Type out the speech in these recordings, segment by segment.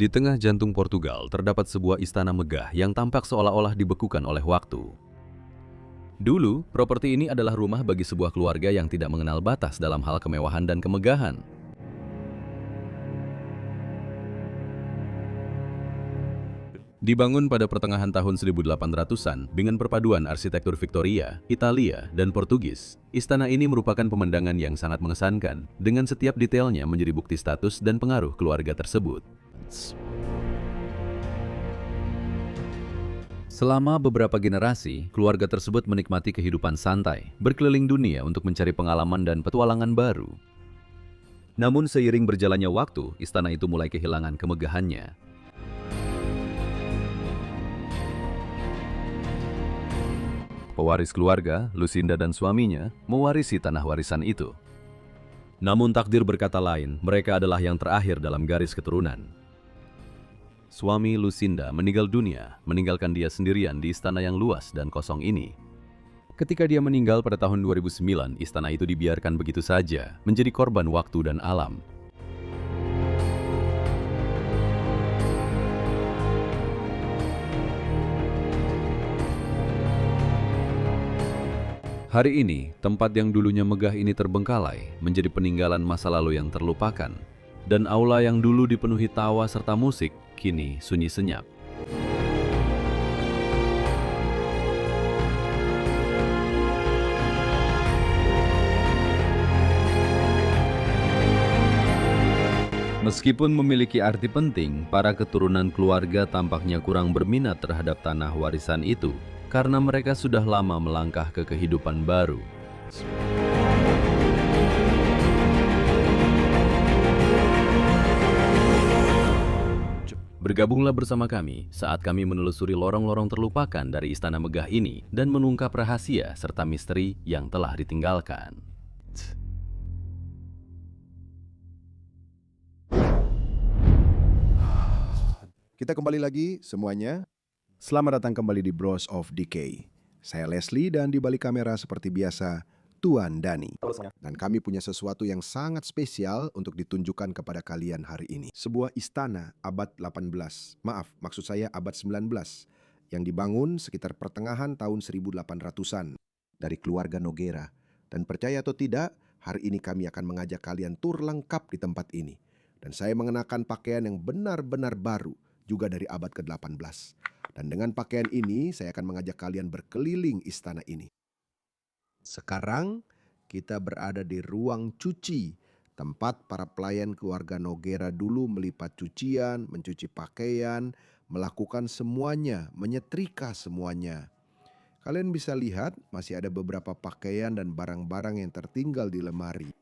Di tengah jantung Portugal terdapat sebuah istana megah yang tampak seolah-olah dibekukan oleh waktu. Dulu, properti ini adalah rumah bagi sebuah keluarga yang tidak mengenal batas dalam hal kemewahan dan kemegahan. Dibangun pada pertengahan tahun 1800-an dengan perpaduan arsitektur Victoria, Italia, dan Portugis, istana ini merupakan pemandangan yang sangat mengesankan, dengan setiap detailnya menjadi bukti status dan pengaruh keluarga tersebut. Selama beberapa generasi, keluarga tersebut menikmati kehidupan santai, berkeliling dunia untuk mencari pengalaman dan petualangan baru. Namun seiring berjalannya waktu, istana itu mulai kehilangan kemegahannya. Pewaris keluarga, Lucinda dan suaminya, mewarisi tanah warisan itu. Namun takdir berkata lain, mereka adalah yang terakhir dalam garis keturunan. Suami Lucinda meninggal dunia, meninggalkan dia sendirian di istana yang luas dan kosong ini. Ketika dia meninggal pada tahun 2009, istana itu dibiarkan begitu saja, menjadi korban waktu dan alam. Hari ini, tempat yang dulunya megah ini terbengkalai, menjadi peninggalan masa lalu yang terlupakan, dan aula yang dulu dipenuhi tawa serta musik, kini sunyi senyap. Meskipun memiliki arti penting, para keturunan keluarga tampaknya kurang berminat terhadap tanah warisan itu, karena mereka sudah lama melangkah ke kehidupan baru. Bergabunglah bersama kami saat kami menelusuri lorong-lorong terlupakan dari istana megah ini dan mengungkap rahasia serta misteri yang telah ditinggalkan. Kita kembali lagi semuanya. Selamat datang kembali di Bros of Decay. Saya Leslie dan di balik kamera seperti biasa, Tuan Dani. Dan kami punya sesuatu yang sangat spesial untuk ditunjukkan kepada kalian hari ini. Sebuah istana abad 18, maksud saya abad 19, yang dibangun sekitar pertengahan tahun 1800-an dari keluarga Nogueira. Dan percaya atau tidak, hari ini kami akan mengajak kalian tur lengkap di tempat ini. Dan saya mengenakan pakaian yang benar-benar baru, juga dari abad ke-18. Dan dengan pakaian ini, saya akan mengajak kalian berkeliling istana ini. Sekarang, kita berada di ruang cuci, tempat para pelayan keluarga Nogueira dulu melipat cucian, mencuci pakaian, melakukan semuanya, menyetrika semuanya. Kalian bisa lihat, masih ada beberapa pakaian dan barang-barang yang tertinggal di lemari.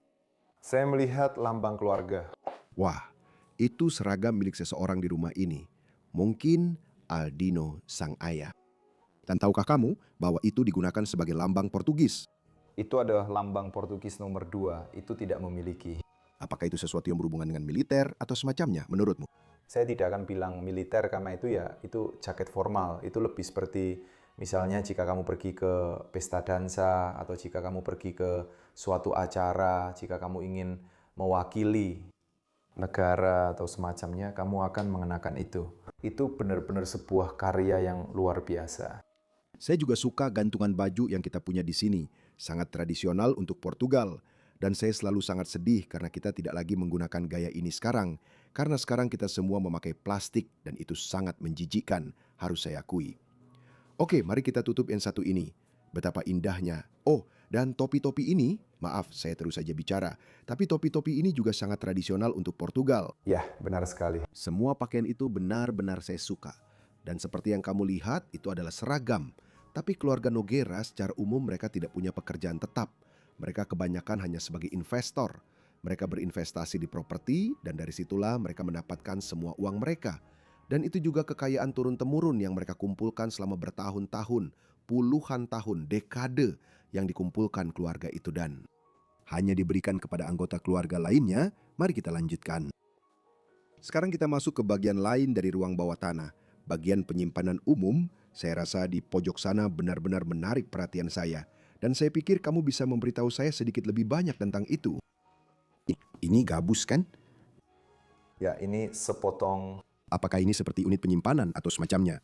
Saya melihat lambang keluarga. Wah, itu seragam milik seseorang di rumah ini. Mungkin Aldino sang ayah. Dan tahukah kamu bahwa itu digunakan sebagai lambang Portugis? Itu adalah lambang Portugis nomor 2, itu tidak memiliki. Apakah itu sesuatu yang berhubungan dengan militer atau semacamnya menurutmu? Saya tidak akan bilang militer karena itu jaket formal. Itu lebih seperti misalnya jika kamu pergi ke pesta dansa atau jika kamu pergi ke suatu acara, jika kamu ingin mewakili negara atau semacamnya, kamu akan mengenakan itu. Itu benar-benar sebuah karya yang luar biasa. Saya juga suka gantungan baju yang kita punya di sini. Sangat tradisional untuk Portugal. Dan saya selalu sangat sedih karena kita tidak lagi menggunakan gaya ini sekarang. Karena sekarang kita semua memakai plastik dan itu sangat menjijikkan, harus saya akui. Oke, mari kita tutup yang satu ini. Betapa indahnya. Oh, dan topi-topi ini, maaf saya terus saja bicara, tapi topi-topi ini juga sangat tradisional untuk Portugal. Ya, benar sekali. Semua pakaian itu benar-benar saya suka. Dan seperti yang kamu lihat, itu adalah seragam. Tapi keluarga Nogueira secara umum mereka tidak punya pekerjaan tetap. Mereka kebanyakan hanya sebagai investor. Mereka berinvestasi di properti dan dari situlah mereka mendapatkan semua uang mereka. Dan itu juga kekayaan turun-temurun yang mereka kumpulkan selama bertahun-tahun, puluhan tahun, dekade yang dikumpulkan keluarga itu dan hanya diberikan kepada anggota keluarga lainnya. Mari kita lanjutkan. Sekarang kita masuk ke bagian lain dari ruang bawah tanah. Bagian penyimpanan umum, saya rasa di pojok sana benar-benar menarik perhatian saya. Dan saya pikir kamu bisa memberitahu saya sedikit lebih banyak tentang itu. Ini gabus kan? Ya, ini sepotong Apakah ini seperti unit penyimpanan atau semacamnya?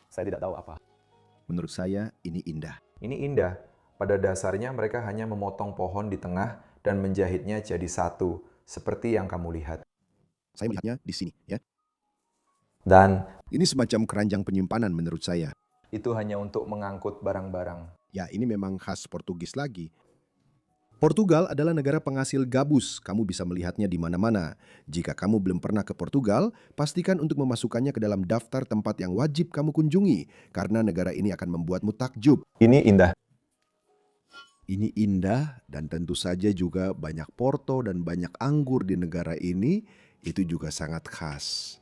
Saya tidak tahu apa. Menurut saya ini indah. Ini indah. Pada dasarnya mereka hanya memotong pohon di tengah dan menjahitnya jadi satu, seperti yang kamu lihat. Saya melihatnya di sini, ya. Dan Ini semacam keranjang penyimpanan menurut saya. itu hanya untuk mengangkut barang-barang. Ya, ini memang khas Portugis lagi. Portugal adalah negara penghasil gabus. Kamu bisa melihatnya di mana-mana. Jika kamu belum pernah ke Portugal, pastikan untuk memasukkannya ke dalam daftar tempat yang wajib kamu kunjungi, karena negara ini akan membuatmu takjub. Ini indah. Ini indah dan tentu saja juga banyak porto dan banyak anggur di negara ini, itu juga sangat khas.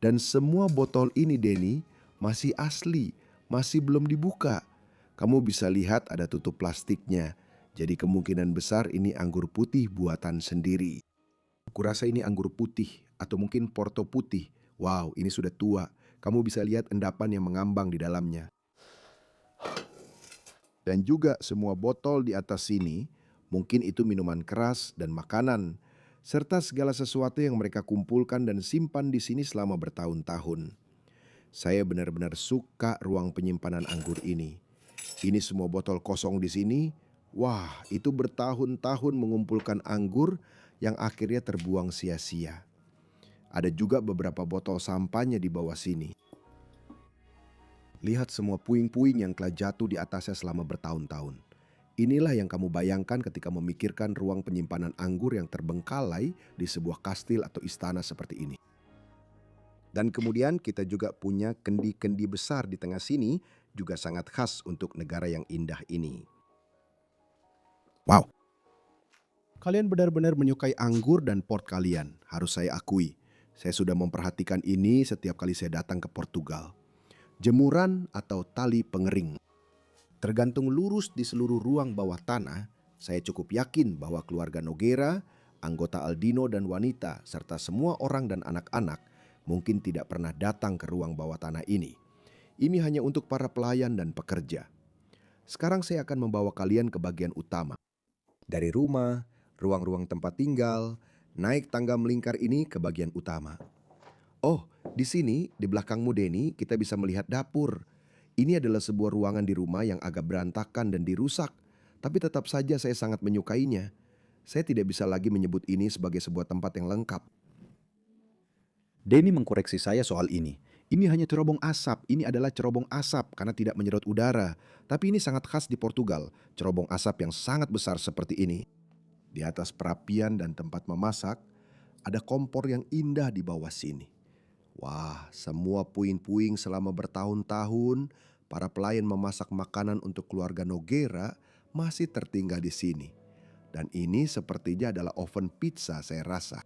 Dan semua botol ini, Denny, masih asli, masih belum dibuka. Kamu bisa lihat ada tutup plastiknya. Jadi kemungkinan besar ini anggur putih buatan sendiri. Kurasa ini anggur putih atau mungkin porto putih. Wow, ini sudah tua. Kamu bisa lihat endapan yang mengambang di dalamnya. Dan juga semua botol di atas sini, mungkin itu minuman keras dan makanan, serta segala sesuatu yang mereka kumpulkan dan simpan di sini selama bertahun-tahun. Saya benar-benar suka ruang penyimpanan anggur ini. Ini semua botol kosong di sini. Wah, itu bertahun-tahun mengumpulkan anggur yang akhirnya terbuang sia-sia. Ada juga beberapa botol sampahnya di bawah sini. Lihat semua puing-puing yang telah jatuh di atasnya selama bertahun-tahun. Inilah yang kamu bayangkan ketika memikirkan ruang penyimpanan anggur yang terbengkalai di sebuah kastil atau istana seperti ini. Dan kemudian kita juga punya kendi-kendi besar di tengah sini, juga sangat khas untuk negara yang indah ini. Wow. Kalian benar-benar menyukai anggur dan port kalian, harus saya akui. Saya sudah memperhatikan ini setiap kali saya datang ke Portugal. Jemuran atau tali pengering tergantung lurus di seluruh ruang bawah tanah. Saya cukup yakin bahwa keluarga Nogueira, anggota Aldino dan wanita, serta semua orang dan anak-anak mungkin tidak pernah datang ke ruang bawah tanah ini. Ini hanya untuk para pelayan dan pekerja. Sekarang saya akan membawa kalian ke bagian utama. Dari rumah, ruang-ruang tempat tinggal, naik tangga melingkar ini ke bagian utama. Oh, di sini, di belakangmu Denny, kita bisa melihat dapur. Ini adalah sebuah ruangan di rumah yang agak berantakan dan dirusak, tapi tetap saja saya sangat menyukainya. Saya tidak bisa lagi menyebut ini sebagai sebuah tempat yang lengkap. Denny mengkoreksi saya soal ini. Ini hanya cerobong asap, ini adalah cerobong asap karena tidak menyerot udara. Tapi ini sangat khas di Portugal, cerobong asap yang sangat besar seperti ini. Di atas perapian dan tempat memasak, ada kompor yang indah di bawah sini. Wah, semua puing-puing selama bertahun-tahun, para pelayan memasak makanan untuk keluarga Nogueira masih tertinggal di sini. Dan ini sepertinya adalah oven pizza saya rasa.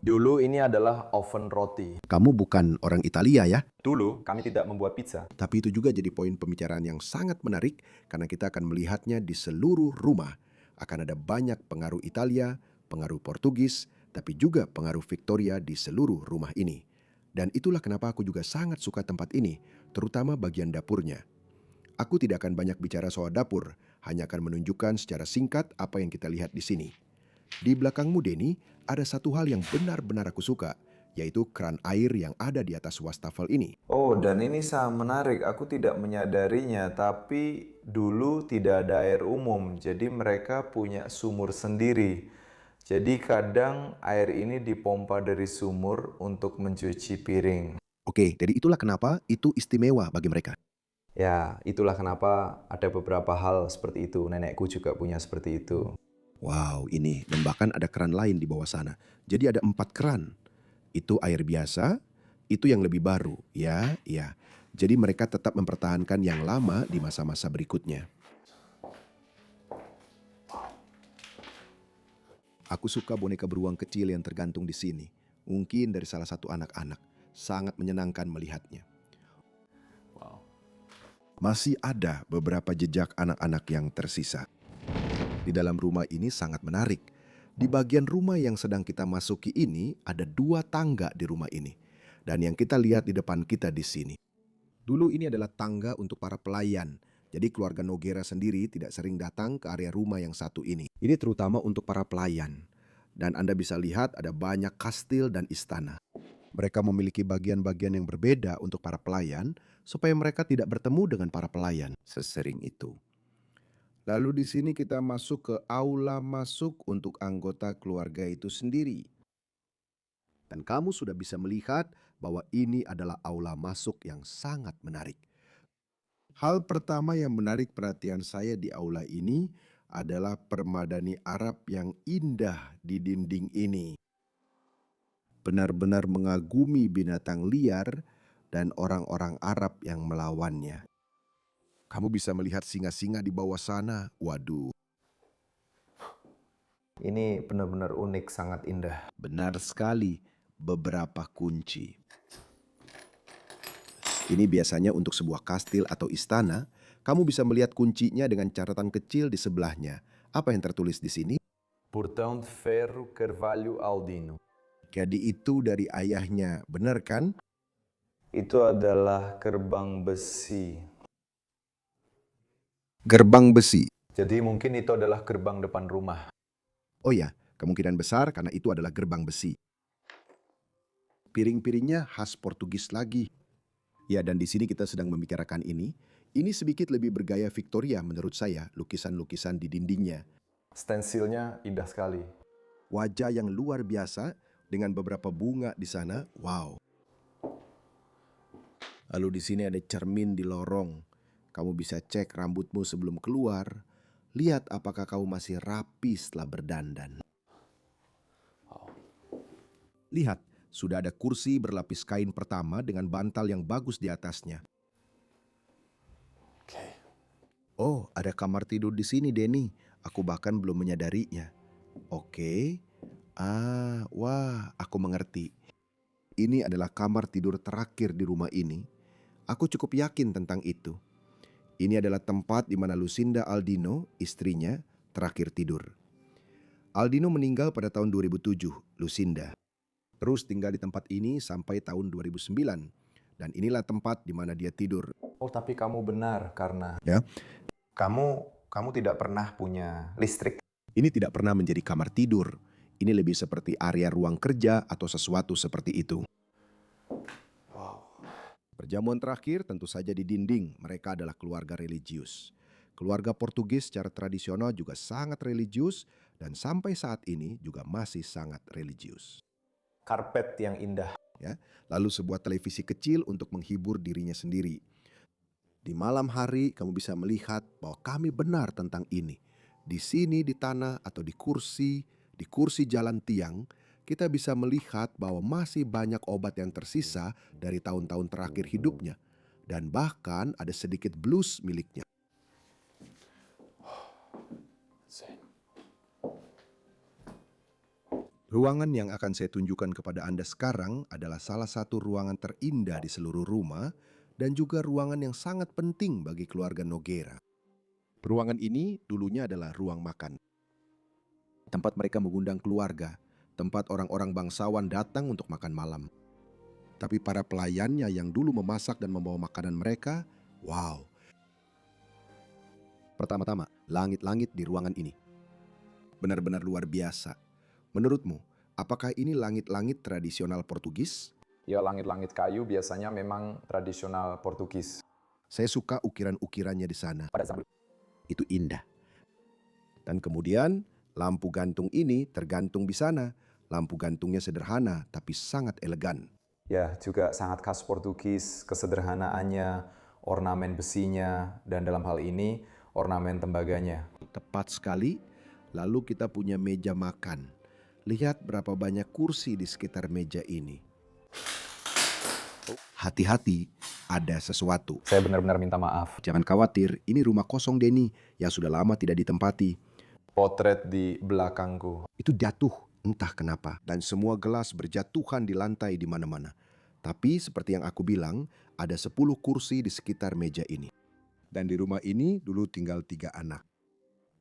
Dulu ini adalah oven roti. Kamu bukan orang Italia ya? Dulu kami tidak membuat pizza. Tapi itu juga jadi poin pembicaraan yang sangat menarik karena kita akan melihatnya di seluruh rumah. Akan ada banyak pengaruh Italia, pengaruh Portugis, tapi juga pengaruh Victoria di seluruh rumah ini. Dan itulah kenapa aku juga sangat suka tempat ini, terutama bagian dapurnya. Aku tidak akan banyak bicara soal dapur, hanya akan menunjukkan secara singkat apa yang kita lihat di sini. Di belakangmu Denny, ada satu hal yang benar-benar aku suka, yaitu keran air yang ada di atas wastafel ini. Oh, dan ini sangat menarik. Aku tidak menyadarinya, tapi dulu tidak ada air umum, jadi mereka punya sumur sendiri. Jadi kadang air ini dipompa dari sumur untuk mencuci piring. Oke, jadi itulah kenapa itu istimewa bagi mereka. Ya, itulah kenapa ada beberapa hal seperti itu. Nenekku juga punya seperti itu. Wow, ini. Dan bahkan ada keran lain di bawah sana. Jadi ada 4 keran. Itu air biasa, itu yang lebih baru. Ya. Jadi mereka tetap mempertahankan yang lama di masa-masa berikutnya. Aku suka boneka beruang kecil yang tergantung di sini. Mungkin dari salah satu anak-anak. Sangat menyenangkan melihatnya. Wow. Masih ada beberapa jejak anak-anak yang tersisa. Di dalam rumah ini sangat menarik. Di bagian rumah yang sedang kita masuki ini ada 2 tangga di rumah ini. Dan yang kita lihat di depan kita di sini. Dulu ini adalah tangga untuk para pelayan. Jadi keluarga Nogueira sendiri tidak sering datang ke area rumah yang satu ini. Ini terutama untuk para pelayan. Dan Anda bisa lihat ada banyak kastil dan istana. Mereka memiliki bagian-bagian yang berbeda untuk para pelayan, supaya mereka tidak bertemu dengan para pelayan sesering itu. Lalu di sini kita masuk ke aula masuk untuk anggota keluarga itu sendiri. Dan kamu sudah bisa melihat bahwa ini adalah aula masuk yang sangat menarik. Hal pertama yang menarik perhatian saya di aula ini adalah permadani Arab yang indah di dinding ini. Benar-benar mengagumi binatang liar dan orang-orang Arab yang melawannya. Kamu bisa melihat singa-singa di bawah sana. Waduh, Ini benar-benar unik, sangat indah. benar sekali, beberapa kunci. Ini biasanya untuk sebuah kastil atau istana. Kamu bisa melihat kuncinya dengan catatan kecil di sebelahnya. Apa yang tertulis di sini? Portão de Ferro Carvalho Aldino. Jadi itu dari ayahnya, benar kan? Itu adalah gerbang besi. Gerbang besi. Jadi mungkin itu adalah gerbang depan rumah. Oh ya, kemungkinan besar karena itu adalah gerbang besi. Piring-piringnya khas Portugis lagi. Ya, dan di sini kita sedang membicarakan ini. Ini sedikit lebih bergaya Victoria menurut saya, lukisan-lukisan di dindingnya. Stensilnya indah sekali. Wajah yang luar biasa dengan beberapa bunga di sana. Wow. Lalu di sini ada cermin di lorong. Kamu bisa cek rambutmu sebelum keluar. Lihat apakah kamu masih rapi setelah berdandan. Lihat, sudah ada kursi berlapis kain pertama dengan bantal yang bagus di atasnya. Oh, ada kamar tidur di sini, Denny. Aku bahkan belum menyadarinya. Oke. Wah, aku mengerti. Ini adalah kamar tidur terakhir di rumah ini. Aku cukup yakin tentang itu. Ini adalah tempat di mana Lucinda Aldino, istrinya, terakhir tidur. Aldino meninggal pada tahun 2007, Lucinda. Terus tinggal di tempat ini sampai tahun 2009. Dan inilah tempat di mana dia tidur. Oh, tapi kamu benar karena Ya. kamu tidak pernah punya listrik. Ini tidak pernah menjadi kamar tidur. Ini lebih seperti area ruang kerja atau sesuatu seperti itu. Perjamuan terakhir tentu saja di dinding. Mereka adalah keluarga religius. Keluarga Portugis secara tradisional juga sangat religius dan sampai saat ini juga masih sangat religius. Karpet yang indah. Ya, lalu sebuah televisi kecil untuk menghibur dirinya sendiri. Di malam hari kamu bisa melihat bahwa kami benar tentang ini. Di sini di tanah atau di kursi jalan tiang, kita bisa melihat bahwa masih banyak obat yang tersisa dari tahun-tahun terakhir hidupnya. Dan bahkan ada sedikit blues miliknya. Ruangan yang akan saya tunjukkan kepada Anda sekarang adalah salah satu ruangan terindah di seluruh rumah dan juga ruangan yang sangat penting bagi keluarga Nogueira. Ruangan ini dulunya adalah ruang makan. Tempat mereka mengundang keluarga, tempat orang-orang bangsawan datang untuk makan malam. Tapi para pelayannya yang dulu memasak dan membawa makanan mereka, wow. Pertama-tama, langit-langit di ruangan ini. Benar-benar luar biasa. Menurutmu, apakah ini langit-langit tradisional Portugis? Ya, langit-langit kayu biasanya memang tradisional Portugis. Saya suka ukiran-ukirannya di sana. Pada zaman Itu indah. Dan kemudian, lampu gantung ini tergantung di sana. Lampu gantungnya sederhana, tapi sangat elegan. ya juga sangat khas Portugis, kesederhanaannya, ornamen besinya, dan dalam hal ini ornamen tembaganya. Tepat sekali. Lalu kita punya meja makan. Lihat berapa banyak kursi di sekitar meja ini. Hati-hati, ada sesuatu. Saya benar-benar minta maaf. Jangan khawatir, ini rumah kosong Denny yang sudah lama tidak ditempati. Potret di belakangku. Itu jatuh, entah kenapa. Dan semua gelas berjatuhan di lantai di mana-mana. Tapi seperti yang aku bilang, ada 10 kursi di sekitar meja ini. Dan di rumah ini dulu tinggal 3 anak.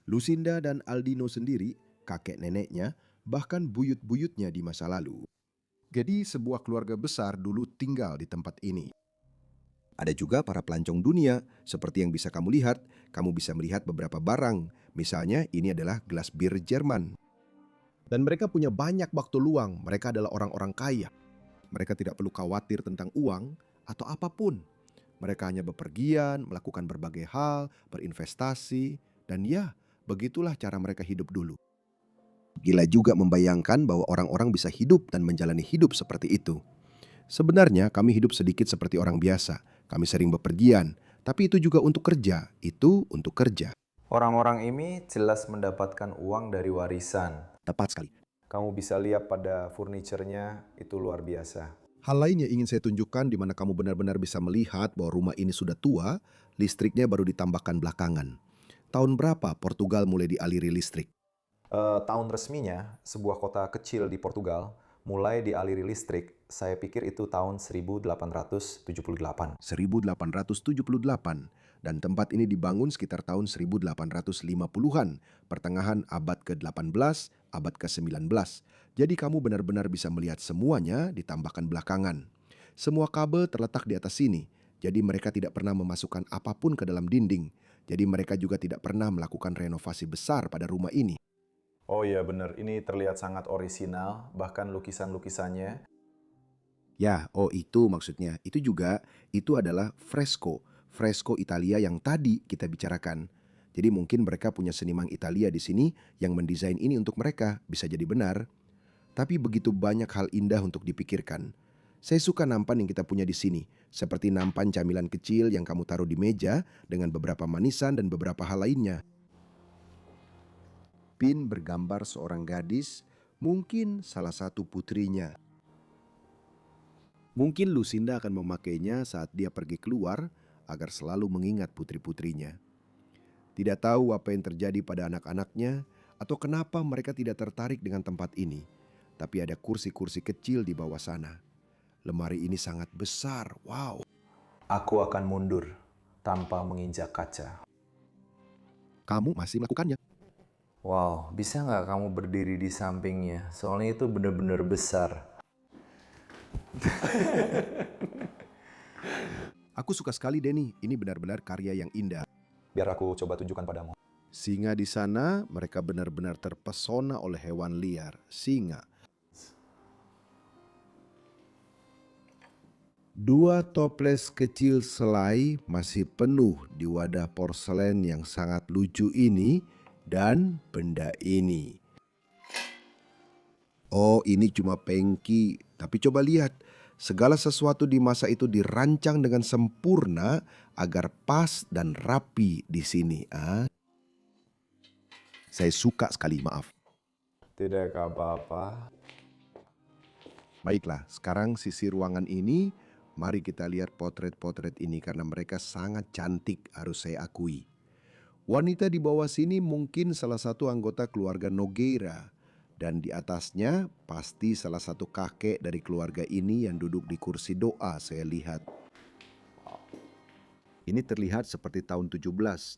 Lucinda dan Aldino sendiri, kakek neneknya, bahkan buyut-buyutnya di masa lalu. Jadi sebuah keluarga besar dulu tinggal di tempat ini. Ada juga para pelancong dunia, seperti yang bisa kamu lihat. Kamu bisa melihat beberapa barang. Misalnya ini adalah gelas bir Jerman. Dan mereka punya banyak waktu luang. Mereka adalah orang-orang kaya. Mereka tidak perlu khawatir tentang uang atau apapun. Mereka hanya bepergian, melakukan berbagai hal, berinvestasi, dan ya, begitulah cara mereka hidup dulu. Gila juga membayangkan bahwa orang-orang bisa hidup dan menjalani hidup seperti itu. Sebenarnya kami hidup sedikit seperti orang biasa. Kami sering bepergian, tapi itu juga untuk kerja. Itu untuk kerja. Orang-orang ini jelas mendapatkan uang dari warisan. Tepat sekali. Kamu bisa lihat pada furniturnya, itu luar biasa. Hal lain yang ingin saya tunjukkan di mana kamu benar-benar bisa melihat bahwa rumah ini sudah tua, listriknya baru ditambahkan belakangan. Tahun berapa Portugal mulai dialiri listrik? Tahun resminya, sebuah kota kecil di Portugal mulai dialiri listrik, saya pikir itu tahun 1878. 1878, dan tempat ini dibangun sekitar tahun 1850-an, pertengahan abad ke-18, abad ke-19. Jadi kamu benar-benar bisa melihat semuanya ditambahkan belakangan. Semua kabel terletak di atas sini, jadi mereka tidak pernah memasukkan apapun ke dalam dinding. Jadi mereka juga tidak pernah melakukan renovasi besar pada rumah ini. Oh iya benar, ini terlihat sangat orisinal, bahkan lukisan-lukisannya. Ya, itu maksudnya. Itu adalah fresko. Fresko Italia yang tadi kita bicarakan. Jadi mungkin mereka punya seniman Italia di sini yang mendesain ini untuk mereka. Bisa jadi benar. Tapi begitu banyak hal indah untuk dipikirkan. Saya suka nampan yang kita punya di sini. Seperti nampan camilan kecil yang kamu taruh di meja dengan beberapa manisan dan beberapa hal lainnya. Pin bergambar seorang gadis, mungkin salah satu putrinya. Mungkin Lucinda akan memakainya saat dia pergi keluar agar selalu mengingat putri-putrinya. Tidak tahu apa yang terjadi pada anak-anaknya atau kenapa mereka tidak tertarik dengan tempat ini. Tapi ada kursi-kursi kecil di bawah sana. Lemari ini sangat besar, wow. Aku akan mundur tanpa menginjak kaca. Kamu masih melakukannya. Wow, bisa nggak kamu berdiri di sampingnya? Soalnya itu benar-benar besar. Aku suka sekali Denny, ini benar-benar karya yang indah. Biar aku coba tunjukkan padamu. Singa di sana, mereka benar-benar terpesona oleh hewan liar, singa. Dua toples kecil selai masih penuh di wadah porselen yang sangat lucu ini dan benda ini. Oh, ini cuma pengki, tapi coba lihat. Segala sesuatu di masa itu dirancang dengan sempurna agar pas dan rapi di sini. Saya suka sekali, maaf. Tidak apa-apa. Baiklah, sekarang sisi ruangan ini, mari kita lihat potret-potret ini karena mereka sangat cantik, harus saya akui. Wanita di bawah sini mungkin salah satu anggota keluarga Nogueira. Dan di atasnya pasti salah satu kakek dari keluarga ini yang duduk di kursi doa saya lihat. Ini terlihat seperti tahun 17,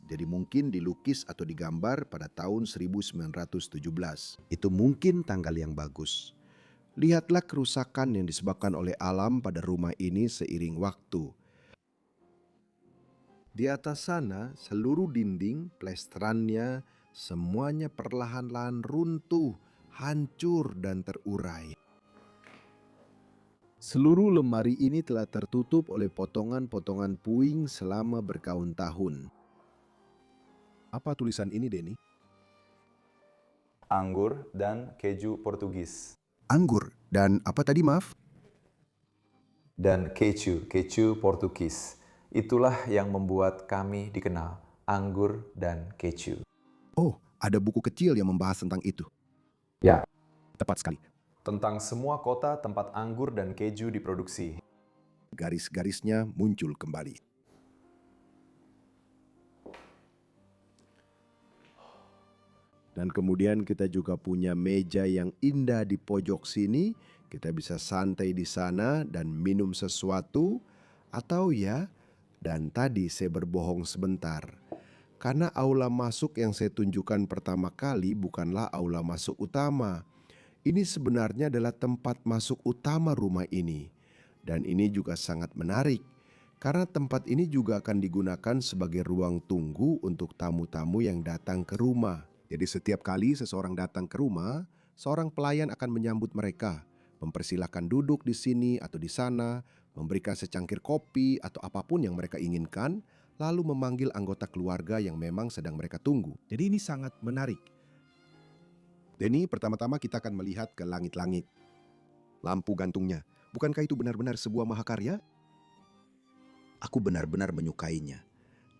jadi mungkin dilukis atau digambar pada tahun 1917. Itu mungkin tanggal yang bagus. Lihatlah kerusakan yang disebabkan oleh alam pada rumah ini seiring waktu. Di atas sana, seluruh dinding, plesterannya, semuanya perlahan-lahan runtuh, hancur dan terurai. Seluruh lemari ini telah tertutup oleh potongan-potongan puing selama bertahun-tahun. Apa tulisan ini, Denny? Anggur dan keju Portugis. Anggur dan apa tadi, maaf? Dan keju Portugis. Itulah yang membuat kami dikenal, anggur dan keju. Oh, ada buku kecil yang membahas tentang itu. Ya. Tepat sekali. Tentang semua kota tempat anggur dan keju diproduksi. Garis-garisnya muncul kembali. Dan kemudian kita juga punya meja yang indah di pojok sini. Kita bisa santai di sana dan minum sesuatu. Atau dan tadi saya berbohong sebentar. Karena aula masuk yang saya tunjukkan pertama kali bukanlah aula masuk utama. Ini sebenarnya adalah tempat masuk utama rumah ini. Dan ini juga sangat menarik. Karena tempat ini juga akan digunakan sebagai ruang tunggu untuk tamu-tamu yang datang ke rumah. Jadi setiap kali seseorang datang ke rumah, seorang pelayan akan menyambut mereka. mempersilahkan duduk di sini atau di sana, memberikan secangkir kopi atau apapun yang mereka inginkan, lalu memanggil anggota keluarga yang memang sedang mereka tunggu. Jadi ini sangat menarik. Denny, pertama-tama kita akan melihat ke langit-langit. Lampu gantungnya, bukankah itu benar-benar sebuah mahakarya? Aku benar-benar menyukainya.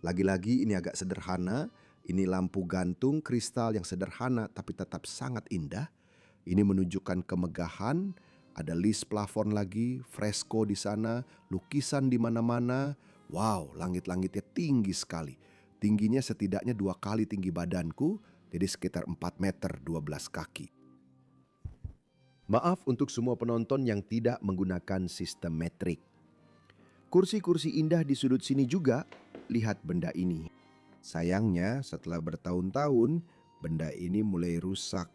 Lagi-lagi ini agak sederhana, ini lampu gantung kristal yang sederhana tapi tetap sangat indah. Ini menunjukkan kemegahan, ada list plafon lagi, fresko di sana, lukisan di mana-mana. Wow, langit-langitnya tinggi sekali. Tingginya setidaknya 2 kali tinggi badanku, jadi sekitar 4 meter 12 kaki. Maaf untuk semua penonton yang tidak menggunakan sistem metrik. Kursi-kursi indah di sudut sini juga, lihat benda ini. Sayangnya setelah bertahun-tahun, benda ini mulai rusak.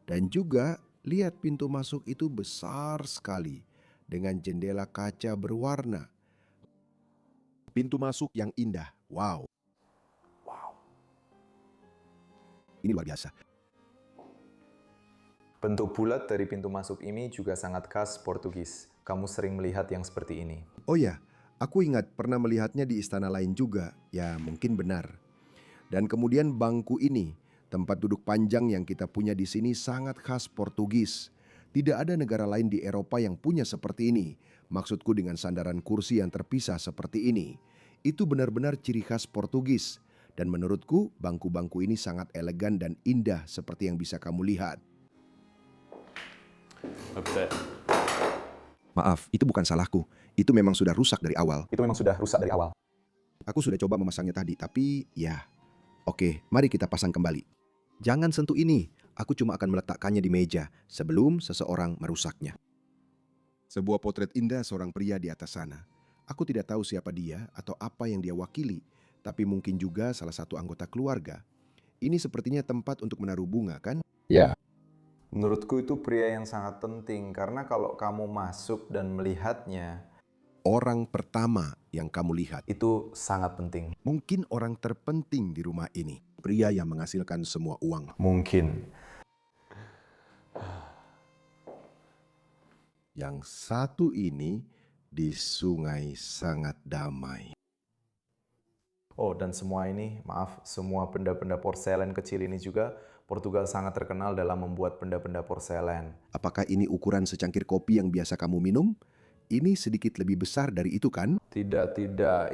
Dan juga lihat pintu masuk itu besar sekali, dengan jendela kaca berwarna. Pintu masuk yang indah, wow. Ini luar biasa. Bentuk bulat dari pintu masuk ini juga sangat khas Portugis. Kamu sering melihat yang seperti ini. Oh ya, aku ingat pernah melihatnya di istana lain juga. Ya, mungkin benar. Dan kemudian bangku ini, tempat duduk panjang yang kita punya di sini sangat khas Portugis. Tidak ada negara lain di Eropa yang punya seperti ini. Maksudku dengan sandaran kursi yang terpisah seperti ini. Itu benar-benar ciri khas Portugis. Dan menurutku, bangku-bangku ini sangat elegan dan indah seperti yang bisa kamu lihat. Maaf, itu bukan salahku. Itu memang sudah rusak dari awal. Aku sudah coba memasangnya tadi, tapi ya. Oke, mari kita pasang kembali. Jangan sentuh ini. Aku cuma akan meletakkannya di meja sebelum seseorang merusaknya. Sebuah potret indah seorang pria di atas sana. Aku tidak tahu siapa dia atau apa yang dia wakili, tapi mungkin juga salah satu anggota keluarga. Ini sepertinya tempat untuk menaruh bunga, kan? Ya. Menurutku itu pria yang sangat penting, karena kalau kamu masuk dan melihatnya, Orang pertama yang kamu lihat. itu sangat penting. Mungkin orang terpenting di rumah ini. Pria yang menghasilkan semua uang. Mungkin. Yang satu ini di sungai sangat damai. Oh, dan semua ini, maaf, semua benda-benda porselen kecil ini juga, Portugal sangat terkenal dalam membuat benda-benda porselen. Apakah ini ukuran secangkir kopi yang biasa kamu minum? Ini sedikit lebih besar dari itu, kan? Tidak,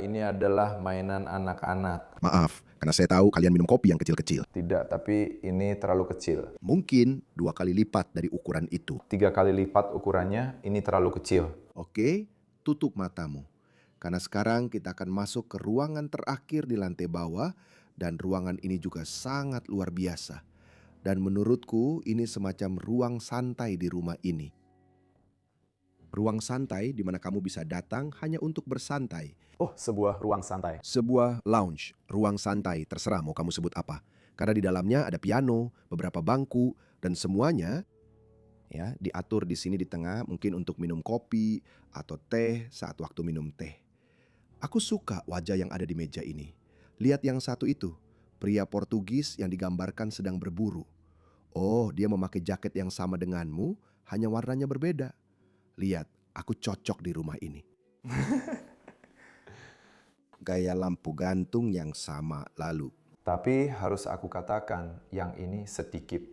ini adalah mainan anak-anak. Maaf, karena saya tahu kalian minum kopi yang kecil-kecil. Tidak, tapi ini terlalu kecil. Mungkin 2 kali lipat dari ukuran itu. 3 kali lipat ukurannya, ini terlalu kecil. Oke, tutup matamu. Karena sekarang kita akan masuk ke ruangan terakhir di lantai bawah, dan ruangan ini juga sangat luar biasa. Dan menurutku ini semacam ruang santai di rumah ini. Ruang santai di mana kamu bisa datang hanya untuk bersantai. Oh, sebuah ruang santai. Sebuah lounge, ruang santai, terserah mau kamu sebut apa. Karena di dalamnya ada piano, beberapa bangku, dan semuanya ya diatur di sini di tengah, mungkin untuk minum kopi atau teh saat waktu minum teh. Aku suka wajah yang ada di meja ini. Lihat yang satu itu, pria Portugis yang digambarkan sedang berburu. Oh, dia memakai jaket yang sama denganmu, hanya warnanya berbeda. Lihat, aku cocok di rumah ini. Gaya lampu gantung yang sama lalu. Tapi harus aku katakan, yang ini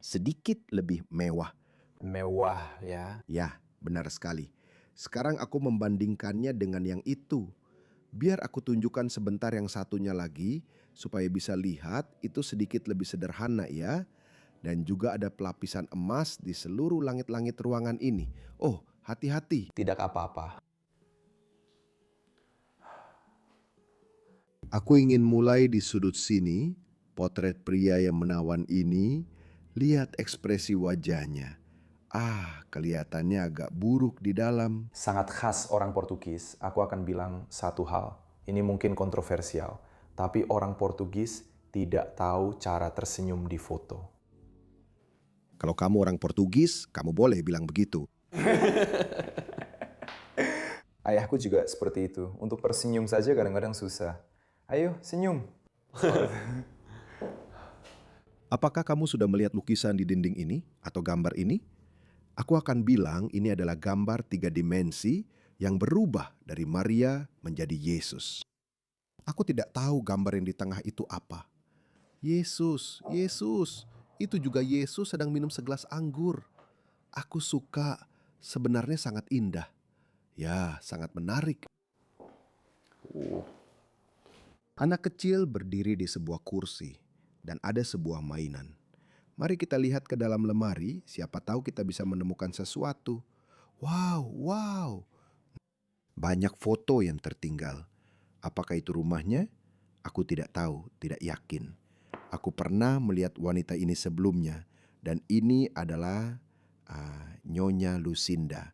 Sedikit lebih mewah. mewah ya. Ya, benar sekali. Sekarang aku membandingkannya dengan yang itu. Biar aku tunjukkan sebentar yang satunya lagi, supaya bisa lihat itu sedikit lebih sederhana ya. Dan juga ada pelapisan emas di seluruh langit-langit ruangan ini. Oh, hati-hati. Tidak apa-apa. Aku ingin mulai di sudut sini, potret pria yang menawan ini. Lihat ekspresi wajahnya. Kelihatannya agak buruk di dalam. Sangat khas orang Portugis, aku akan bilang satu hal. Ini mungkin kontroversial, tapi orang Portugis tidak tahu cara tersenyum di foto. Kalau kamu orang Portugis, kamu boleh bilang begitu. Ayahku juga seperti itu. Untuk tersenyum saja kadang-kadang susah. Ayo, senyum. Apakah kamu sudah melihat lukisan di dinding ini atau gambar ini? Aku akan bilang ini adalah gambar 3 dimensi yang berubah dari Maria menjadi Yesus. Aku tidak tahu gambar yang di tengah itu apa. Yesus, Yesus, itu juga Yesus sedang minum segelas anggur. Aku suka, sebenarnya sangat indah. Ya, sangat menarik. Anak kecil berdiri di sebuah kursi dan ada sebuah mainan. Mari kita lihat ke dalam lemari, siapa tahu kita bisa menemukan sesuatu. Wow, wow. Banyak foto yang tertinggal. Apakah itu rumahnya? Aku tidak tahu, tidak yakin. Aku pernah melihat wanita ini sebelumnya dan ini adalah Nyonya Lucinda.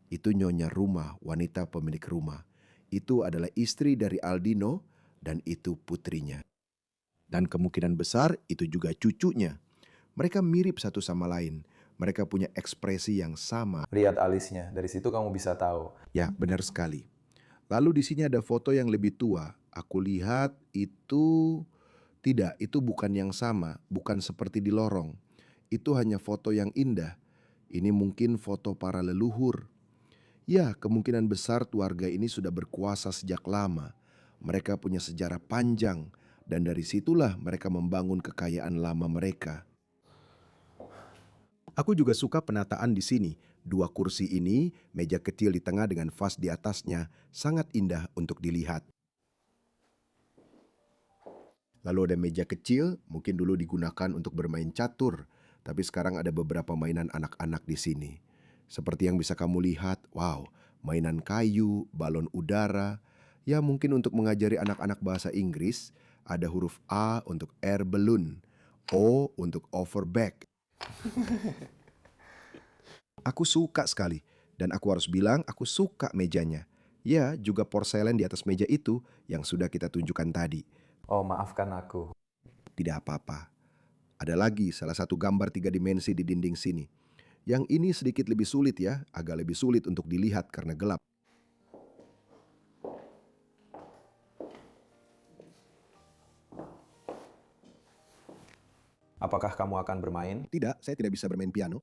Itu nyonya rumah, wanita pemilik rumah. Itu adalah istri dari Aldino dan itu putrinya. Dan kemungkinan besar itu juga cucunya. Mereka mirip satu sama lain. Mereka punya ekspresi yang sama. Lihat alisnya, dari situ kamu bisa tahu. Ya, benar sekali. Lalu di sini ada foto yang lebih tua. Aku lihat itu tidak, itu bukan yang sama, bukan seperti di lorong. Itu hanya foto yang indah. Ini mungkin foto para leluhur. Ya, kemungkinan besar keluarga ini sudah berkuasa sejak lama. Mereka punya sejarah panjang dan dari situlah mereka membangun kekayaan lama mereka. Aku juga suka penataan di sini. 2 kursi ini, meja kecil di tengah dengan vas di atasnya, sangat indah untuk dilihat. Lalu ada meja kecil, mungkin dulu digunakan untuk bermain catur, tapi sekarang ada beberapa mainan anak-anak di sini. Seperti yang bisa kamu lihat, wow, mainan kayu, balon udara. Ya mungkin untuk mengajari anak-anak bahasa Inggris, ada huruf A untuk air balloon, O untuk overback. Aku suka sekali, dan aku harus bilang aku suka mejanya. Ya, juga porselen di atas meja itu yang sudah kita tunjukkan tadi. Oh, maafkan aku. Tidak apa-apa. Ada lagi salah satu gambar 3 dimensi di dinding sini. Yang ini sedikit lebih sulit ya, agak lebih sulit untuk dilihat karena gelap. Apakah kamu akan bermain? Tidak, saya tidak bisa bermain piano.